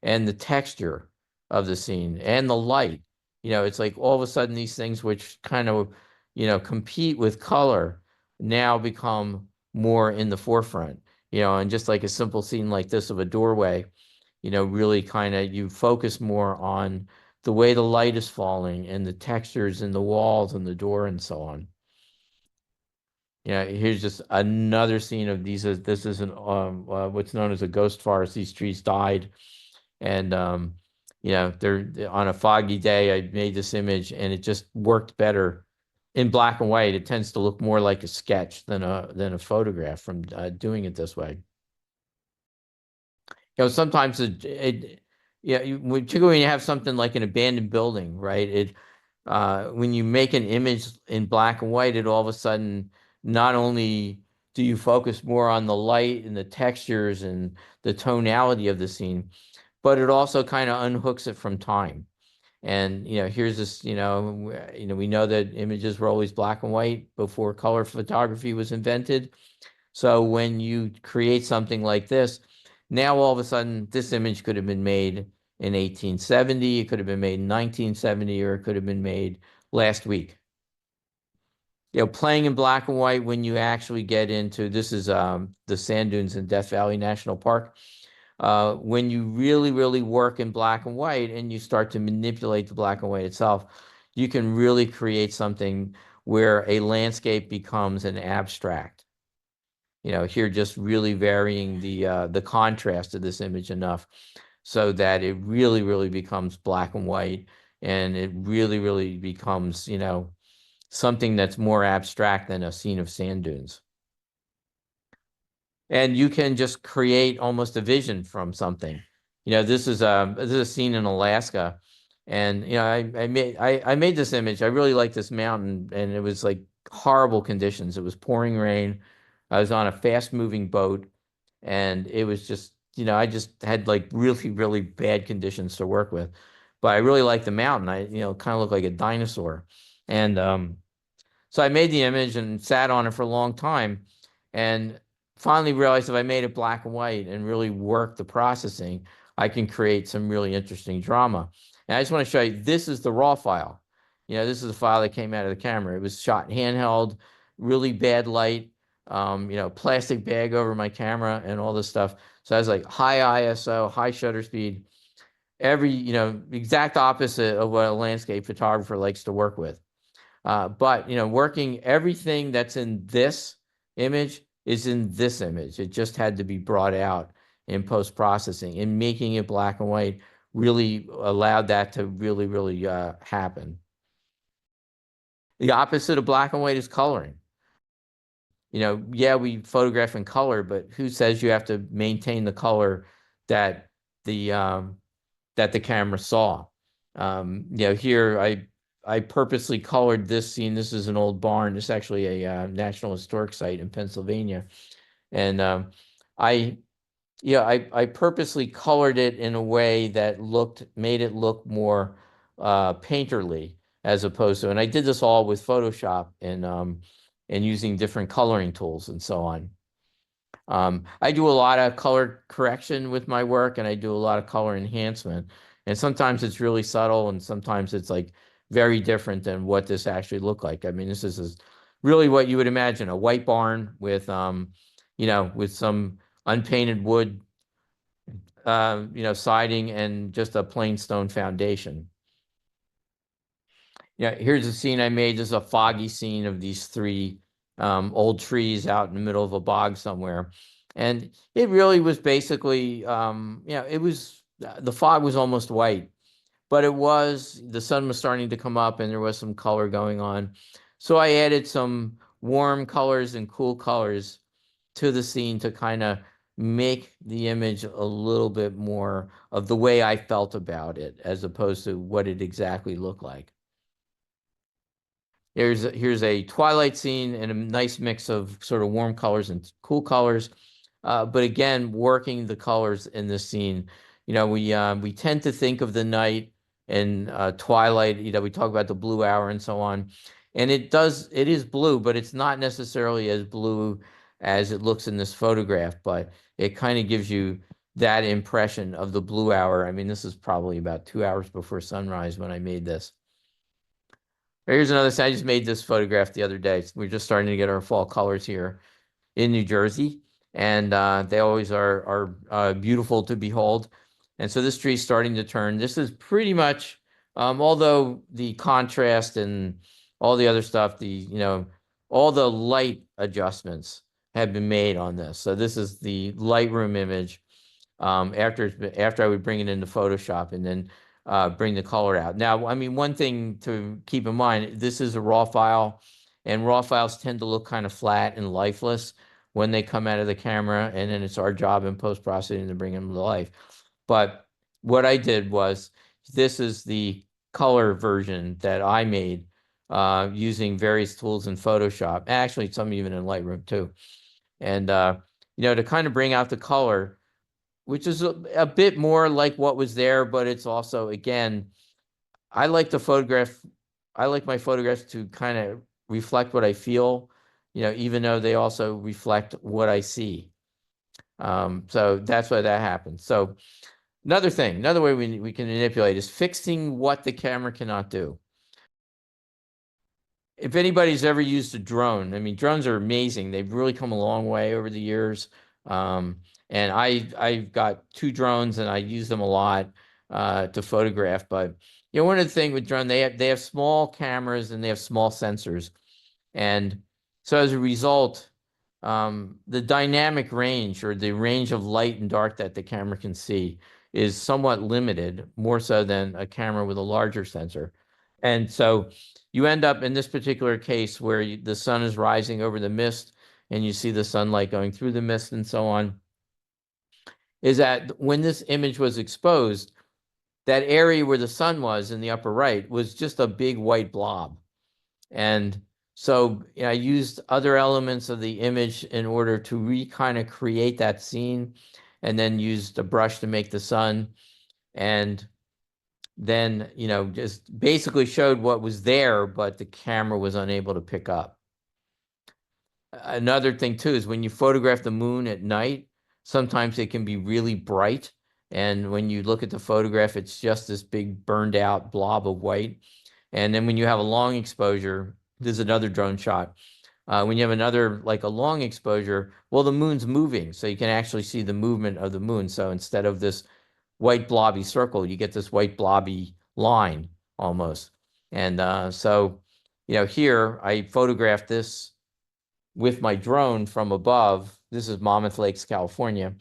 and the texture of the scene and the light. It's like all of a sudden these things which kind of, compete with color now become more in the forefront, and just like a simple scene like this of a doorway, really kind of you focus more on the way the light is falling and the textures in the walls and the door and so on. Here's just another scene of these. This is what's known as a ghost forest. These trees died. And, they're on a foggy day, I made this image and it just worked better in black and white. It tends to look more like a sketch than a photograph from doing it this way. Sometimes particularly when you have something like an abandoned building, right? When you make an image in black and white, it all of a sudden, not only do you focus more on the light and the textures and the tonality of the scene, but it also kind of unhooks it from time. And, here's this, we know that images were always black and white before color photography was invented. So when you create something like this, now all of a sudden this image could have been made in 1870, it could have been made in 1970, or it could have been made last week. Playing in black and white when you actually get into, this is the sand dunes in Death Valley National Park. When you really, really work in black and white and you start to manipulate the black and white itself, you can really create something where a landscape becomes an abstract. Here just really varying the contrast of this image enough so that it really, really becomes black and white, and it really, really becomes, something that's more abstract than a scene of sand dunes. And you can just create almost a vision from something. This is a scene in Alaska, and I made this image. I really like this mountain, and it was like horrible conditions. It was pouring rain. I was on a fast-moving boat, and it was just, I just had like really, really bad conditions to work with. But I really liked the mountain. I, kind of looked like a dinosaur, and so I made the image and sat on it for a long time, and finally realized if I made it black and white and really worked the processing, I can create some really interesting drama. And I just want to show you, this is the raw file. This is the file that came out of the camera. It was shot handheld, really bad light, plastic bag over my camera and all this stuff. So I was like high ISO, high shutter speed, exact opposite of what a landscape photographer likes to work with. But, working everything that's in this image is in this image. It just had to be brought out in post-processing, and making it black and white really allowed that to really, really happen. The opposite of black and white is coloring. Yeah, we photograph in color, but who says you have to maintain the color that the camera saw? Here I purposely colored this scene. This is an old barn. This is actually a National Historic Site in Pennsylvania. And I purposely colored it in a way that made it look more painterly, as opposed to, and I did this all with Photoshop and using different coloring tools and so on. I do a lot of color correction with my work, and I do a lot of color enhancement. And sometimes it's really subtle, and sometimes it's like very different than what this actually looked like. I mean, this is really what you would imagine, a white barn with, with some unpainted wood, siding and just a plain stone foundation. Yeah, here's a scene I made. This is a foggy scene of these three old trees out in the middle of a bog somewhere. And it really was basically, it was, the fog was almost white, but the sun was starting to come up and there was some color going on. So I added some warm colors and cool colors to the scene to kind of make the image a little bit more of the way I felt about it, as opposed to what it exactly looked like. Here's a twilight scene and a nice mix of sort of warm colors and cool colors. But again, working the colors in this scene, we tend to think of the night and twilight. We talk about the blue hour and so on, and it is blue, but it's not necessarily as blue as it looks in this photograph. But it kind of gives you that impression of the blue hour. I mean, this is probably about 2 hours before sunrise when I made this. Here's another thing. I just made this photograph the other day. We're just starting to get our fall colors here in New Jersey, and they always are beautiful to behold. And so this tree is starting to turn. This is pretty much, although the contrast and all the other stuff, all the light adjustments have been made on this. So this is the Lightroom image after I would bring it into Photoshop and then bring the color out. Now, I mean, one thing to keep in mind, this is a raw file, and raw files tend to look kind of flat and lifeless when they come out of the camera, and then it's our job in post-processing to bring them to life. But what I did was, this is the color version that I made using various tools in Photoshop, actually some even in Lightroom too. And, to kind of bring out the color, which is a bit more like what was there, but it's also, again, I like my photographs to kind of reflect what I feel, even though they also reflect what I see. So that's why that happens. So another way we can manipulate is fixing what the camera cannot do. If anybody's ever used a drone, I mean, drones are amazing. They've really come a long way over the years. And I've got 2 drones and I use them a lot to photograph. But one of the things with drone, they have small cameras and they have small sensors. And so as a result, the dynamic range, or the range of light and dark that the camera can see, is somewhat limited, more so than a camera with a larger sensor. And so you end up in this particular case where the sun is rising over the mist and you see the sunlight going through the mist and so on, is that when this image was exposed, that area where the sun was in the upper right was just a big white blob. And so I used other elements of the image in order to kind of create that scene, and then used a brush to make the sun. And then, just basically showed what was there, but the camera was unable to pick up. Another thing too is when you photograph the moon at night, sometimes it can be really bright. And when you look at the photograph, it's just this big burned out blob of white. And then when you have a long exposure, there's another drone shot. When you have a long exposure, well, the moon's moving, so you can actually see the movement of the moon. So instead of this white blobby circle, you get this white blobby line almost. And so, here I photographed this with my drone from above. This is Monmouth Lakes, California.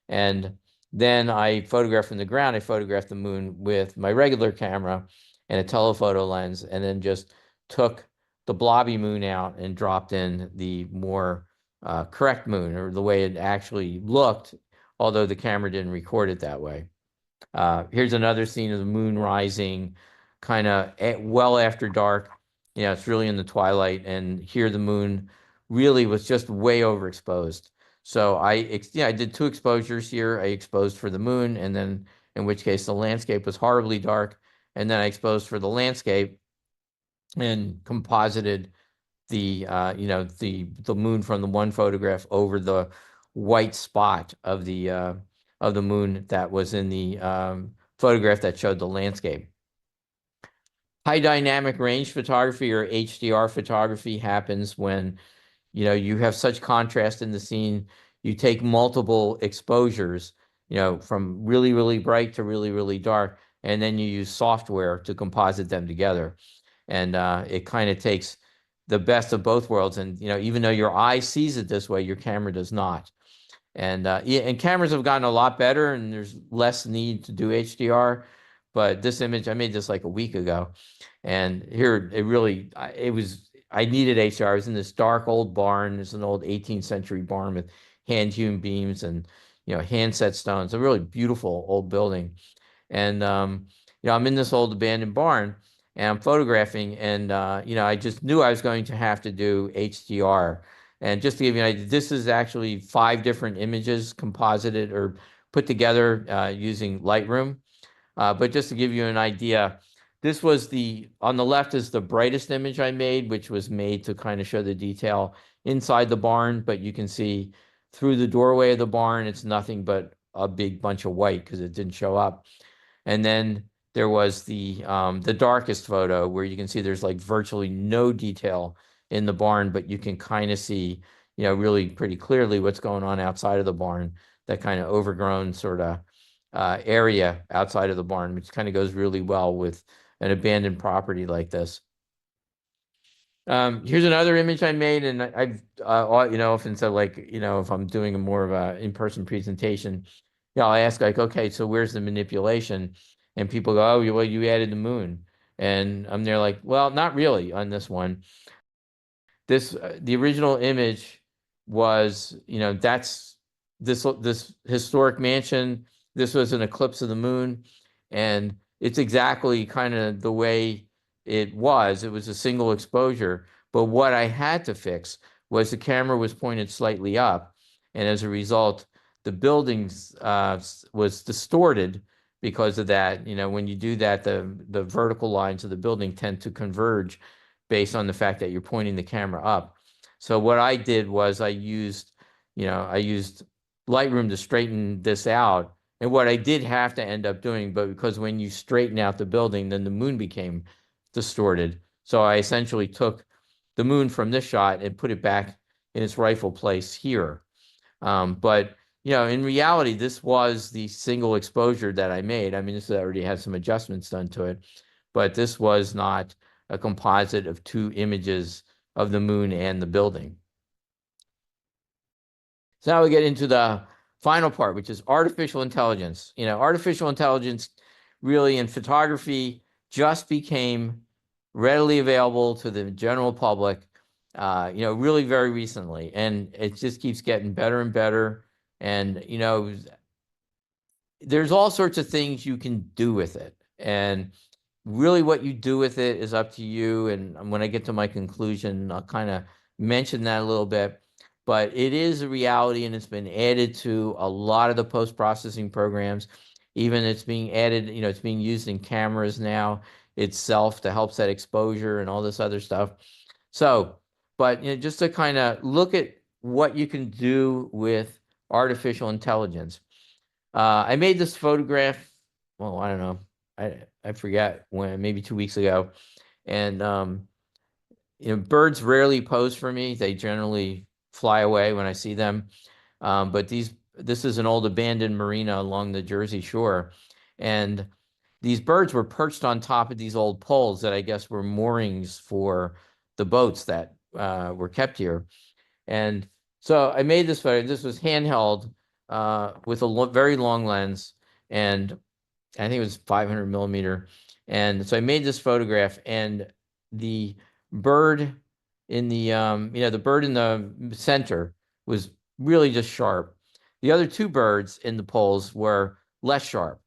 And then I photographed from the ground. I photographed the moon with my regular camera and a telephoto lens, and then just took the blobby moon out and dropped in the more correct moon, or the way it actually looked, although the camera didn't record it that way. Here's another scene of the moon rising kind of well after dark. It's really in the twilight, and here the moon really was just way overexposed. So I did 2 exposures here. I exposed for the moon, and then in which case the landscape was horribly dark. And then I exposed for the landscape and composited the moon from the one photograph over the white spot of the moon that was in the photograph that showed the landscape. High dynamic range photography, or HDR photography, happens when, you have such contrast in the scene. You take multiple exposures, from really, really bright to really, really dark, and then you use software to composite them together. And it kind of takes the best of both worlds. And, even though your eye sees it this way, your camera does not. And yeah, and cameras have gotten a lot better, and there's less need to do HDR. But this image, I made this like a week ago, and here I needed HDR. I was in this dark old barn. It's an old 18th century barn with hand-hewn beams and, hand-set stones. A really beautiful old building. And I'm in this old abandoned barn, and I'm photographing, and I just knew I was going to have to do HDR. And just to give you an idea, this is actually 5 different images composited or put together using Lightroom. But just to give you an idea, this was on the left is the brightest image I made, which was made to kind of show the detail inside the barn. But you can see through the doorway of the barn, it's nothing but a big bunch of white because it didn't show up. And then there was the darkest photo, where you can see there's like virtually no detail in the barn, but you can kind of see, really pretty clearly what's going on outside of the barn, that kind of overgrown sort of area outside of the barn, which kind of goes really well with an abandoned property like this. Here's another image I made, and I've often said, like, if I'm doing a more of a in-person presentation, I'll ask, like, okay, so where's the manipulation? And people go, oh, well, you added the moon. And I'm there like, well, not really on this one. The original image was, that's this historic mansion. This was an eclipse of the moon, and it's exactly kind of the way it was. It was a single exposure, but what I had to fix was the camera was pointed slightly up, and as a result, the buildings was distorted because of that. When you do that, the vertical lines of the building tend to converge based on the fact that you're pointing the camera up. So what I did was I used Lightroom to straighten this out. And what I did have to end up doing, but because when you straighten out the building, then the moon became distorted. So I essentially took the moon from this shot and put it back in its rightful place here. But in reality, this was the single exposure that I made. I mean, this already had some adjustments done to it, but this was not a composite of 2 images of the moon and the building. So now we get into the final part, which is artificial intelligence. Artificial intelligence really in photography just became readily available to the general public, really very recently. And it just keeps getting better and better. And, there's all sorts of things you can do with it. And really what you do with it is up to you. And when I get to my conclusion, I'll kind of mention that a little bit. But it is a reality, and it's been added to a lot of the post-processing programs. Even it's being added, it's being used in cameras now itself to help set exposure and all this other stuff. So, but just to kind of look at what you can do with artificial intelligence. I made this photograph, well, I don't know, I forget when, maybe 2 weeks ago. And birds rarely pose for me. They generally fly away when I see them. But this is an old abandoned marina along the Jersey shore. And these birds were perched on top of these old poles that I guess were moorings for the boats that were kept here. And so I made this photo. This was handheld with a very long lens, and I think it was 500 millimeter. And so I made this photograph, and the bird in the bird in the center was really just sharp. The other 2 birds in the poles were less sharp,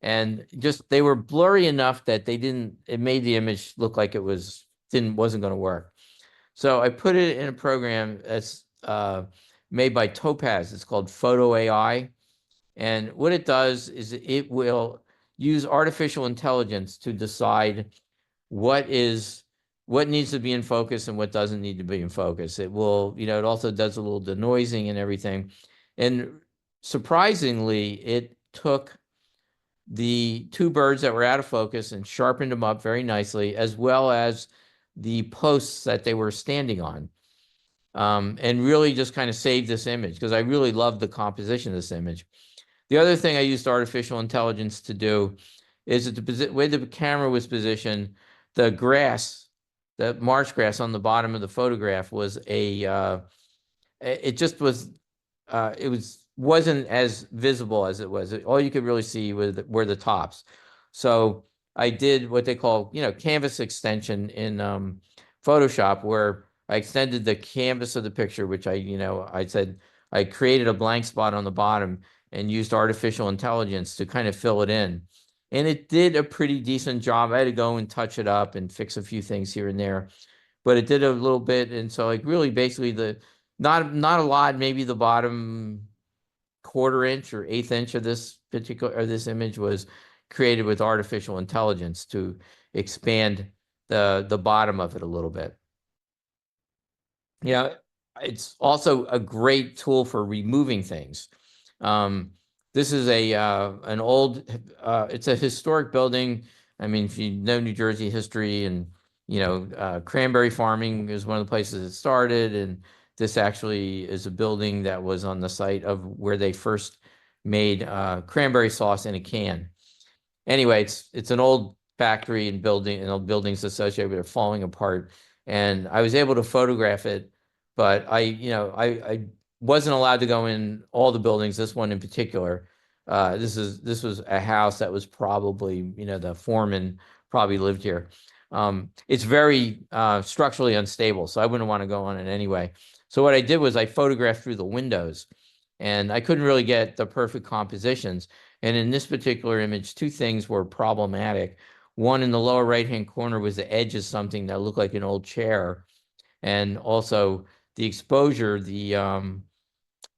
and just they were blurry enough that it made the image look like it wasn't going to work. So I put it in a program that's made by Topaz. It's called Photo AI. And what it does is it will use artificial intelligence to decide what needs to be in focus and what doesn't need to be in focus. It will, it also does a little denoising and everything. And surprisingly, it took the two birds that were out of focus and sharpened them up very nicely, as well as the posts that they were standing on. And really just kind of saved this image because I really loved the composition of this image. The other thing I used artificial intelligence to do is that the way the camera was positioned, the grass, the marsh grass on the bottom of the photograph was it just was, wasn't as visible as it was. All you could really see were the tops. So I did what they call, canvas extension in Photoshop, where I extended the canvas of the picture, which I said I created a blank spot on the bottom and used artificial intelligence to kind of fill it in. And it did a pretty decent job. I had to go and touch it up and fix a few things here and there, but it did a little bit. And so like really basically not a lot, maybe the bottom quarter inch or eighth inch of this image was created with artificial intelligence to expand the bottom of it a little bit. It's also a great tool for removing things. This is an old, it's a historic building. I mean, if you know New Jersey history, and cranberry farming is one of the places it started, and this actually is a building that was on the site of where they first made cranberry sauce in a can. Anyway, it's an old factory and old buildings associated with it falling apart. And I was able to photograph it, but I wasn't allowed to go in all the buildings, this one in particular. This was a house that was probably, the foreman probably lived here. It's very structurally unstable, so I wouldn't want to go on it anyway. So what I did was I photographed through the windows, and I couldn't really get the perfect compositions. And in this particular image, two things were problematic. One, in the lower right-hand corner was the edge of something that looked like an old chair. And also the exposure, I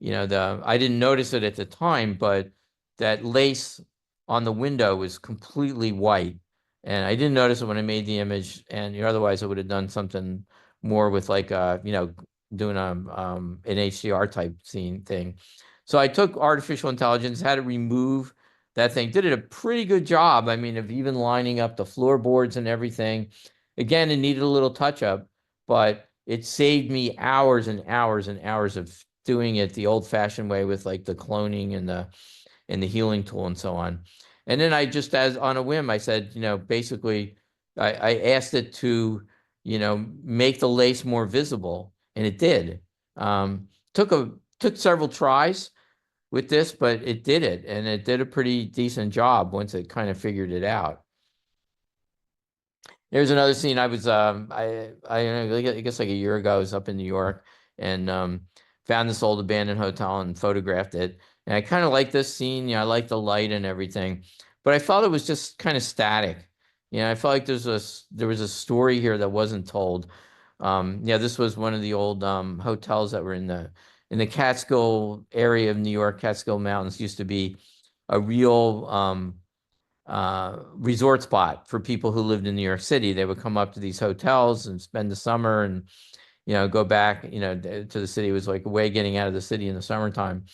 didn't notice it at the time, but that lace on the window was completely white. And I didn't notice it when I made the image, and otherwise I would have done something more with like doing an HDR type scene thing. So I took artificial intelligence, had to remove that thing, did it a pretty good job. I mean, of even lining up the floorboards and everything. Again, it needed a little touch up, but it saved me hours and hours and hours of doing it the old fashioned way with like the cloning and the healing tool and so on. And then I just, as on a whim, I said, basically I asked it to, make the lace more visible, and it did. Took several tries with this, but it did it, and it did a pretty decent job once it kind of figured it out. There's another scene. I was I guess like a year ago, I was up in New York and found this old abandoned hotel and photographed it. And I kind of like this scene. I like the light and everything, but I felt it was just kind of static. I felt like there was a story here that wasn't told. This was one of the old hotels that were in the Catskill area of New York. Catskill Mountains used to be a real resort spot for people who lived in New York City. They would come up to these hotels and spend the summer and, go back, to the city. It was like a way of getting out of the city in the summertime,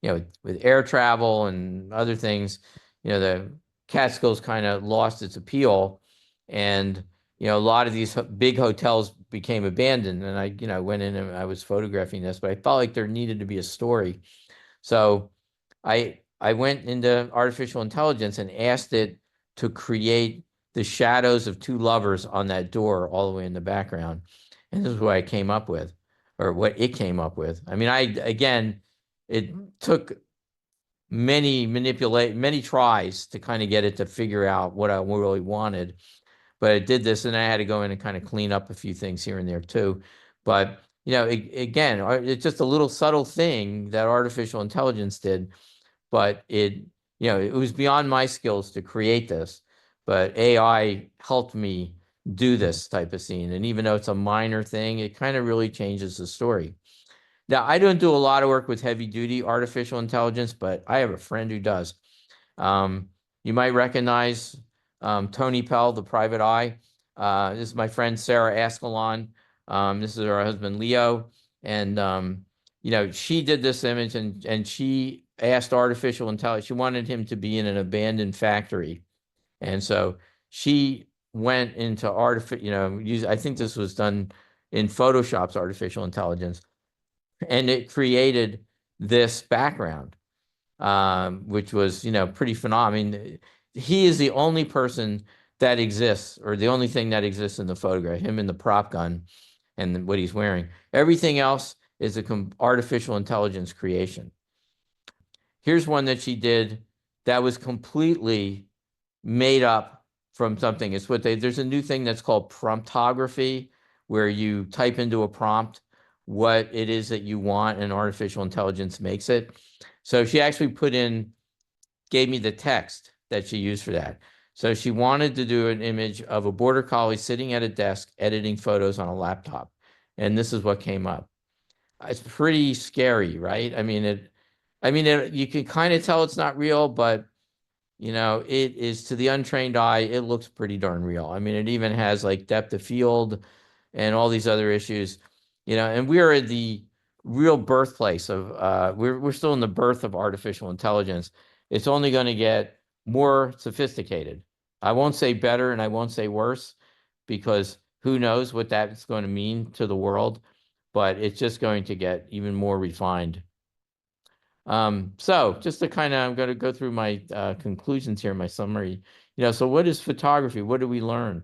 with air travel and other things. The Catskills kind of lost its appeal, and, a lot of these big hotels became abandoned. And I went in and I was photographing this, but I felt like there needed to be a story. So I went into artificial intelligence and asked it to create the shadows of two lovers on that door all the way in the background. And this is what I came up with, or what it came up with. I mean, it took many tries to kind of get it to figure out what I really wanted. But it did this, and I had to go in and kind of clean up a few things here and there too. But, again, it's just a little subtle thing that artificial intelligence did. But it was beyond my skills to create this, but AI helped me do this type of scene. And even though it's a minor thing, it kind of really changes the story. Now, I don't do a lot of work with heavy duty artificial intelligence, but I have a friend who does. You might recognize Tony Pell, the private eye. This is my friend, Sarah Ascalon. This is her husband, Leo. And, she did this image, and she asked artificial intelligence, she wanted him to be in an abandoned factory. And so she went into I think this was done in Photoshop's artificial intelligence, and it created this background, which was, pretty phenomenal. I mean, he is the only person that exists, or the only thing that exists in the photograph, him in the prop gun and what he's wearing. Everything else is artificial intelligence creation. Here's one that she did that was completely made up from something. It's there's a new thing that's called promptography, where you type into a prompt what it is that you want and artificial intelligence makes it. So she actually gave me the text that she used for that. So she wanted to do an image of a border collie sitting at a desk editing photos on a laptop. And this is what came up. It's pretty scary, right? You can kind of tell it's not real, but it is, to the untrained eye, it looks pretty darn real. I mean, it even has like depth of field and all these other issues, and we are at the real birthplace of, we're still in the birth of artificial intelligence. It's only going to get more sophisticated. I won't say better and I won't say worse, because who knows what that's going to mean to the world, but it's just going to get even more refined. So just to I'm going to go through my conclusions here, my summary. So what is photography? What do we learn?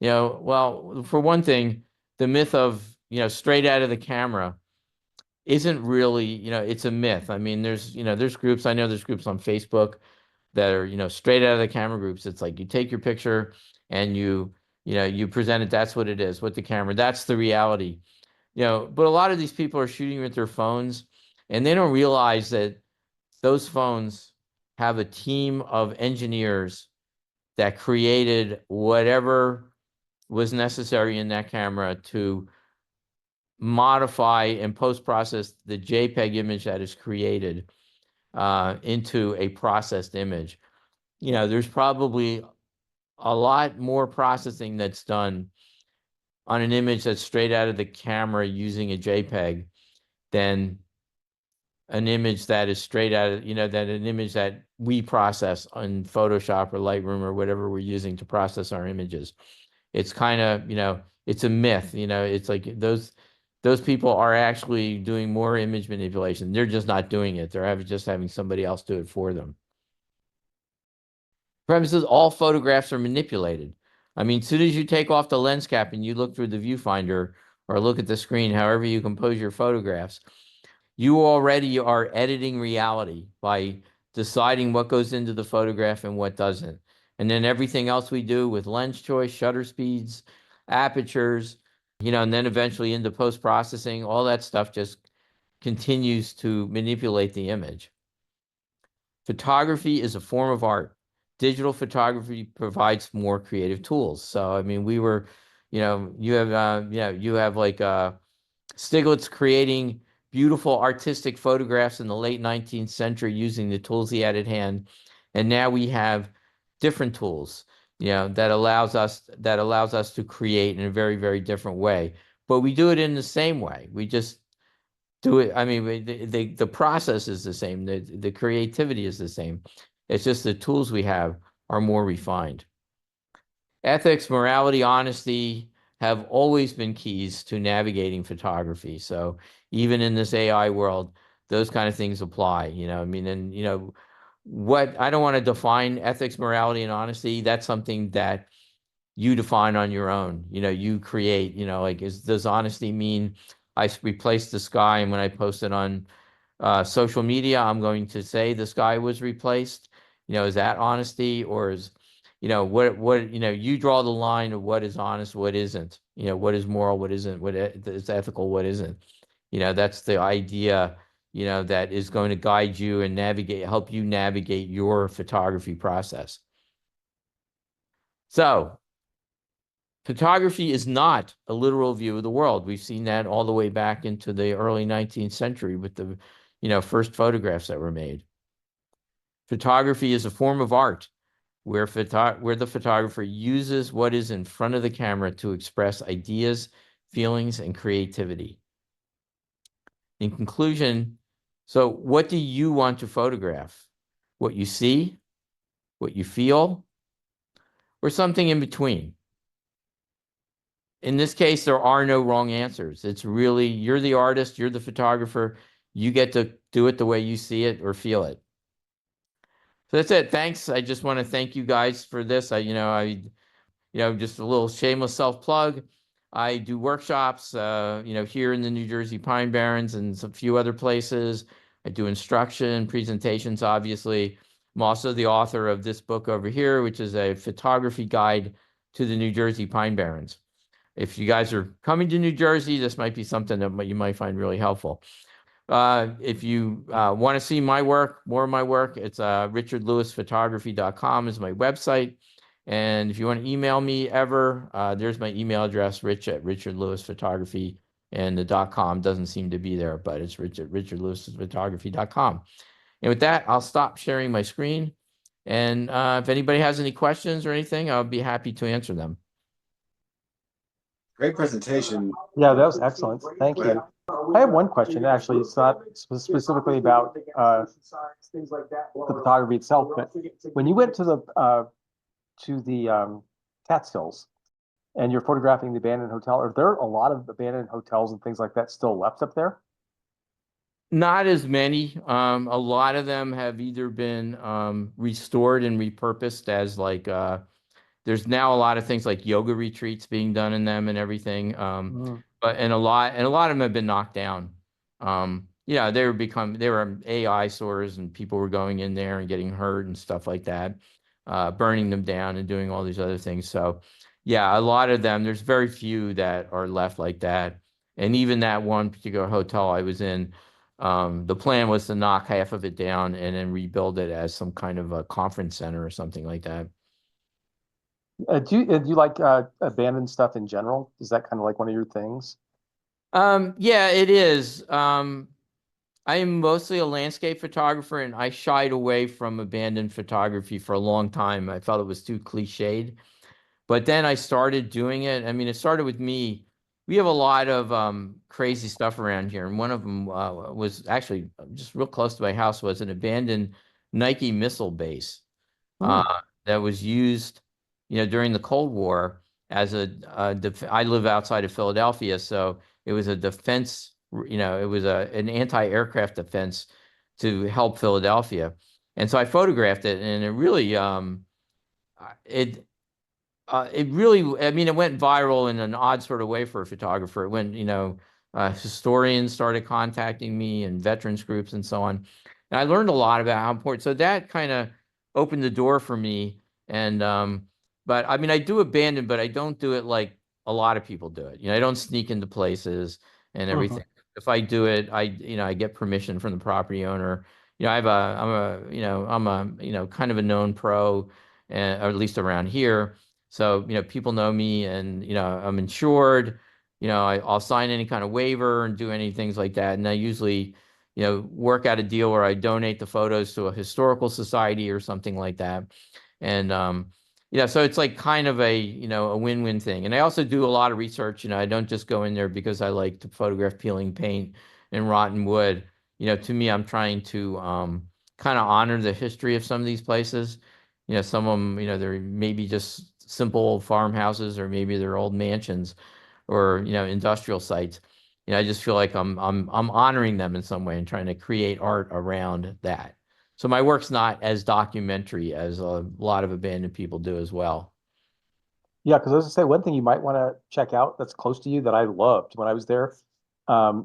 Well, for one thing, the myth of, straight out of the camera isn't really, it's a myth. I mean, there's groups, I know there's groups on Facebook that are, straight out of the camera groups. It's like you take your picture and you present it. That's what it is with the camera. That's the reality. But a lot of these people are shooting with their phones, and they don't realize that those phones have a team of engineers that created whatever was necessary in that camera to modify and post-process the JPEG image that is created into a processed image. There's probably a lot more processing that's done on an image that's straight out of the camera using a JPEG than an image that is straight out of, an image that we process on Photoshop or Lightroom or whatever we're using to process our images. It's kind of, it's a myth, it's like those people are actually doing more image manipulation. They're just not doing it. They're just having somebody else do it for them. Premises, all photographs are manipulated. I mean, as soon as you take off the lens cap and you look through the viewfinder or look at the screen, however you compose your photographs, you already are editing reality by deciding what goes into the photograph and what doesn't. And then everything else we do with lens choice, shutter speeds, apertures, and then eventually into post-processing, all that stuff just continues to manipulate the image. Photography is a form of art. Digital photography provides more creative tools. So, I mean, you have like Stiglitz creating beautiful artistic photographs in the late 19th century using the tools he had at hand. And now we have different tools, that allows us to create in a very, very different way. But we do it in the same way. We just do it. I mean, the process is the same. The creativity is the same. It's just the tools we have are more refined. Ethics, morality, honesty have always been keys to navigating photography. So even in this AI world, those kind of things apply, and what I don't want to define ethics, morality, and honesty. That's something that you define on your own. You create, like, does honesty mean I replaced the sky, and when I post it on social media, I'm going to say the sky was replaced? Is that honesty, or is, what you draw the line of what is honest, what isn't, what is moral, what isn't, what is ethical, what isn't. That's the idea, that is going to guide you and help you navigate your photography process. So photography is not a literal view of the world. We've seen that all the way back into the early 19th century with the, first photographs that were made. Photography is a form of art where the photographer uses what is in front of the camera to express ideas, feelings, and creativity. In conclusion, So what do you want to photograph? What you see, what you feel, or something in between? In this case, there are no wrong answers. It's really, you're the artist, you're the photographer. You get to do it the way you see it or feel it. So that's it. Thanks. I just want to thank you guys for this. Just a little shameless self-plug. I do workshops, here in the New Jersey Pine Barrens and a few other places. I do instruction, presentations, obviously. I'm also the author of this book over here, which is a photography guide to the New Jersey Pine Barrens. If you guys are coming to New Jersey, this might be something that you might find really helpful. If you want to see my work, more of my work, it's richardlewisphotography.com is my website. And if you want to email me ever, there's my email address, rich@richardlewisphotography, and the .com doesn't seem to be there, but it's rich@richardlewisphotography.com. And with that, I'll stop sharing my screen. And if anybody has any questions or anything, I'll be happy to answer them. Great presentation. Yeah, that was excellent. Thank you. I have one question, actually. It's not specifically about the photography itself, but when you went to the Catskills and you're photographing the abandoned hotel, are there a lot of abandoned hotels and things like that still left up there? Not as many. A lot of them have either been restored and repurposed as there's now a lot of things like yoga retreats being done in them and everything. But a lot of them have been knocked down. They were AI sores and people were going in there and getting hurt and stuff like that, burning them down and doing all these other things. So yeah, a lot of them, there's very few that are left like that. And even that one particular hotel I was in, the plan was to knock half of it down and then rebuild it as some kind of a conference center or something like that. Do you like abandoned stuff in general? Is that kind of like one of your things? Yeah, it is. I am mostly a landscape photographer, and I shied away from abandoned photography for a long time. I felt it was too cliched. But then I started doing it. I mean, it started with me. We have a lot of crazy stuff around here, and one of them was actually just real close to my house, was an abandoned Nike missile base that was used, during the Cold War as I live outside of Philadelphia, so it was a defense, it was an anti-aircraft defense to help Philadelphia. And so I photographed it, and it really, I mean, it went viral in an odd sort of way for a photographer. It went, historians started contacting me and veterans groups and so on. And I learned a lot about how important, so that kind of opened the door for me. And, but I mean, I do abandon, but I don't do it like a lot of people do it. I don't sneak into places and everything. If I do it, I get permission from the property owner. I'm a kind of a known pro, or at least around here. So, people know me and, I'm insured, I'll sign any kind of waiver and do any things like that. And I usually, work out a deal where I donate the photos to a historical society or something like that. And, so it's like kind of a win-win thing. And I also do a lot of research. I don't just go in there because I like to photograph peeling paint and rotten wood. To me, I'm trying to kind of honor the history of some of these places. Some of them, they're maybe just simple farmhouses, or maybe they're old mansions, or industrial sites. I just feel like I'm honoring them in some way and trying to create art around that. So my work's not as documentary as a lot of abandoned people do as well. Yeah, because I was gonna say, one thing you might want to check out that's close to you that I loved when I was there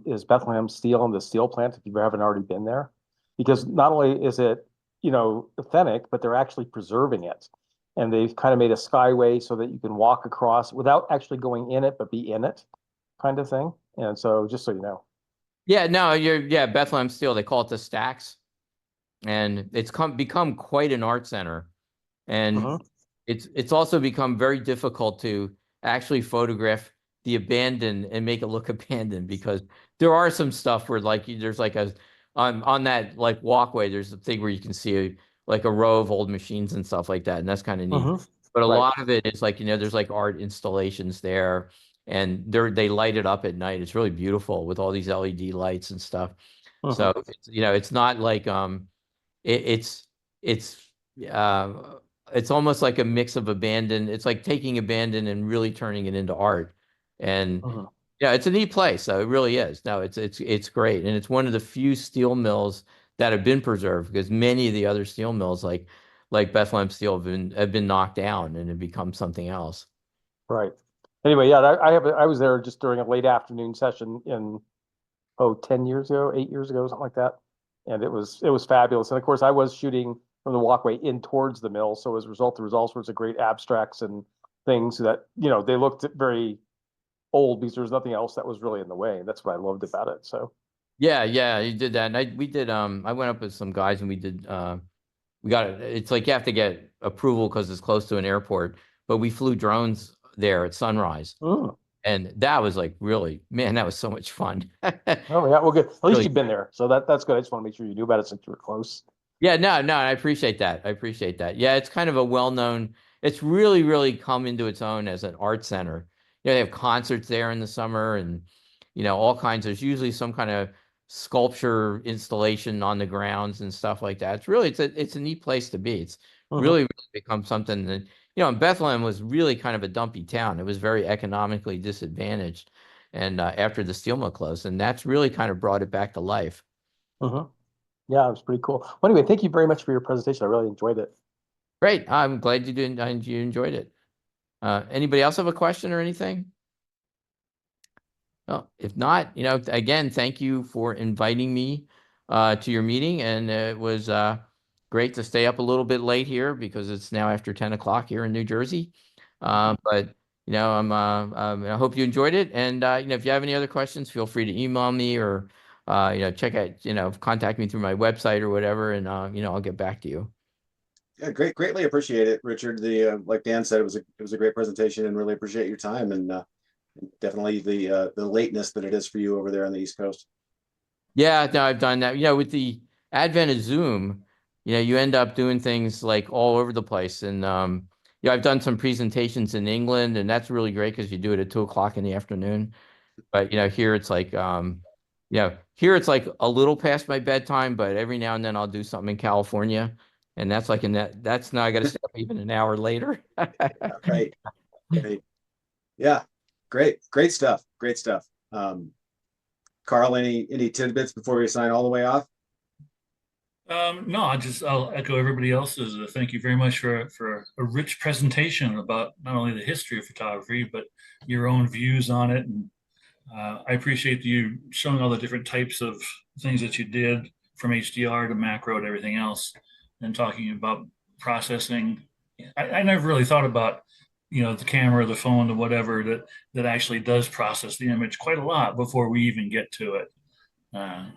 is Bethlehem Steel and the steel plant, if you haven't already been there. Because not only is it, authentic, but they're actually preserving it. And they've kind of made a skyway so that you can walk across without actually going in it, but be in it, kind of thing. And so, just so you know. Yeah, no, Bethlehem Steel, they call it the Stacks. And it's become quite an art center. And it's also become very difficult to actually photograph the abandoned and make it look abandoned, because there are some stuff where there's like on that like walkway, there's a thing where you can see like a row of old machines and stuff like that, and that's kind of neat. But a lot of it is like, there's like art installations there, and they light it up at night. It's really beautiful with all these LED lights and stuff. So it's not like it's it's it's almost like a mix of abandoned. It's like taking abandoned and really turning it into art. And yeah, it's a neat place. So it really is. No, it's great, and it's one of the few steel mills that have been preserved, because many of the other steel mills, like Bethlehem Steel, have been knocked down and have become something else. Right. Anyway, yeah, I was there just during a late afternoon session in 10 years ago, 8 years ago, something like that. And it was fabulous. And of course, I was shooting from the walkway in towards the mill. So as a result, there was all sorts of great abstracts and things that, they looked very old because there was nothing else that was really in the way. And that's what I loved about it. So Yeah, you did that. And we did, I went up with some guys and we did, we got it. It's like you have to get approval because it's close to an airport, but we flew drones there at sunrise. And that was like really, man, that was so much fun. oh yeah, well good. At least Really. you've been there. So that's good. I just want to make sure you knew about it since you were close. Yeah, no, I appreciate that. I appreciate that. Yeah, it's kind of a well-known, it's really, really come into its own as an art center. They have concerts there in the summer and, all kinds. There's usually some kind of sculpture installation on the grounds and stuff like that. It's a neat place to be. It's really, really become something that, and Bethlehem was really kind of a dumpy town. It was very economically disadvantaged. And after the steel mill closed, and that's really kind of brought it back to life. Yeah, it was pretty cool. Well, anyway, thank you very much for your presentation. I really enjoyed it. Great. I'm glad you did. You enjoyed it. Anybody else have a question or anything? Well, if not, again, thank you for inviting me to your meeting. And it was great to stay up a little bit late here because it's now after 10 o'clock here in New Jersey. But, I hope you enjoyed it. And, if you have any other questions, feel free to email me or, check out, contact me through my website or whatever. And, I'll get back to you. Yeah, greatly appreciate it, Richard. Like Dan said, it was a great presentation, and really appreciate your time, and definitely the lateness that it is for you over there on the East Coast. Yeah, no, I've done that. With the advent of Zoom, you end up doing things like all over the place. And I've done some presentations in England, and that's really great because you do it at 2 o'clock in the afternoon. But here it's like here it's like a little past my bedtime, but every now and then I'll do something in California. And that's like that's now I got to stay up even an hour later. Right. Yeah. Great stuff. Carl, any tidbits before we sign all the way off? No, I'll echo everybody else's. Thank you very much for a rich presentation about not only the history of photography, but your own views on it. And I appreciate you showing all the different types of things that you did, from HDR to macro to everything else, and talking about processing. I never really thought about, the camera, the phone, the whatever that actually does process the image quite a lot before we even get to it.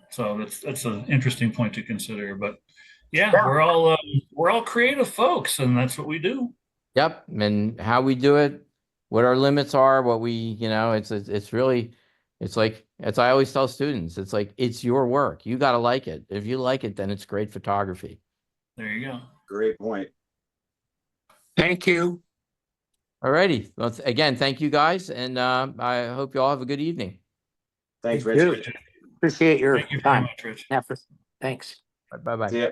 So that's an interesting point to consider. But yeah, we're all creative folks, and that's what we do. Yep, and how we do it, what our limits are, what we, it's really, it's like, as I always tell students, it's like, it's your work. You got to like it. If you like it, then it's great photography. There you go. Great point. Thank you. All righty. Well, again, thank you guys, and I hope you all have a good evening. Thanks, Thank Rich. you. Appreciate your Thank you very time, much, Rich. effort. Thanks. Bye-bye. See ya.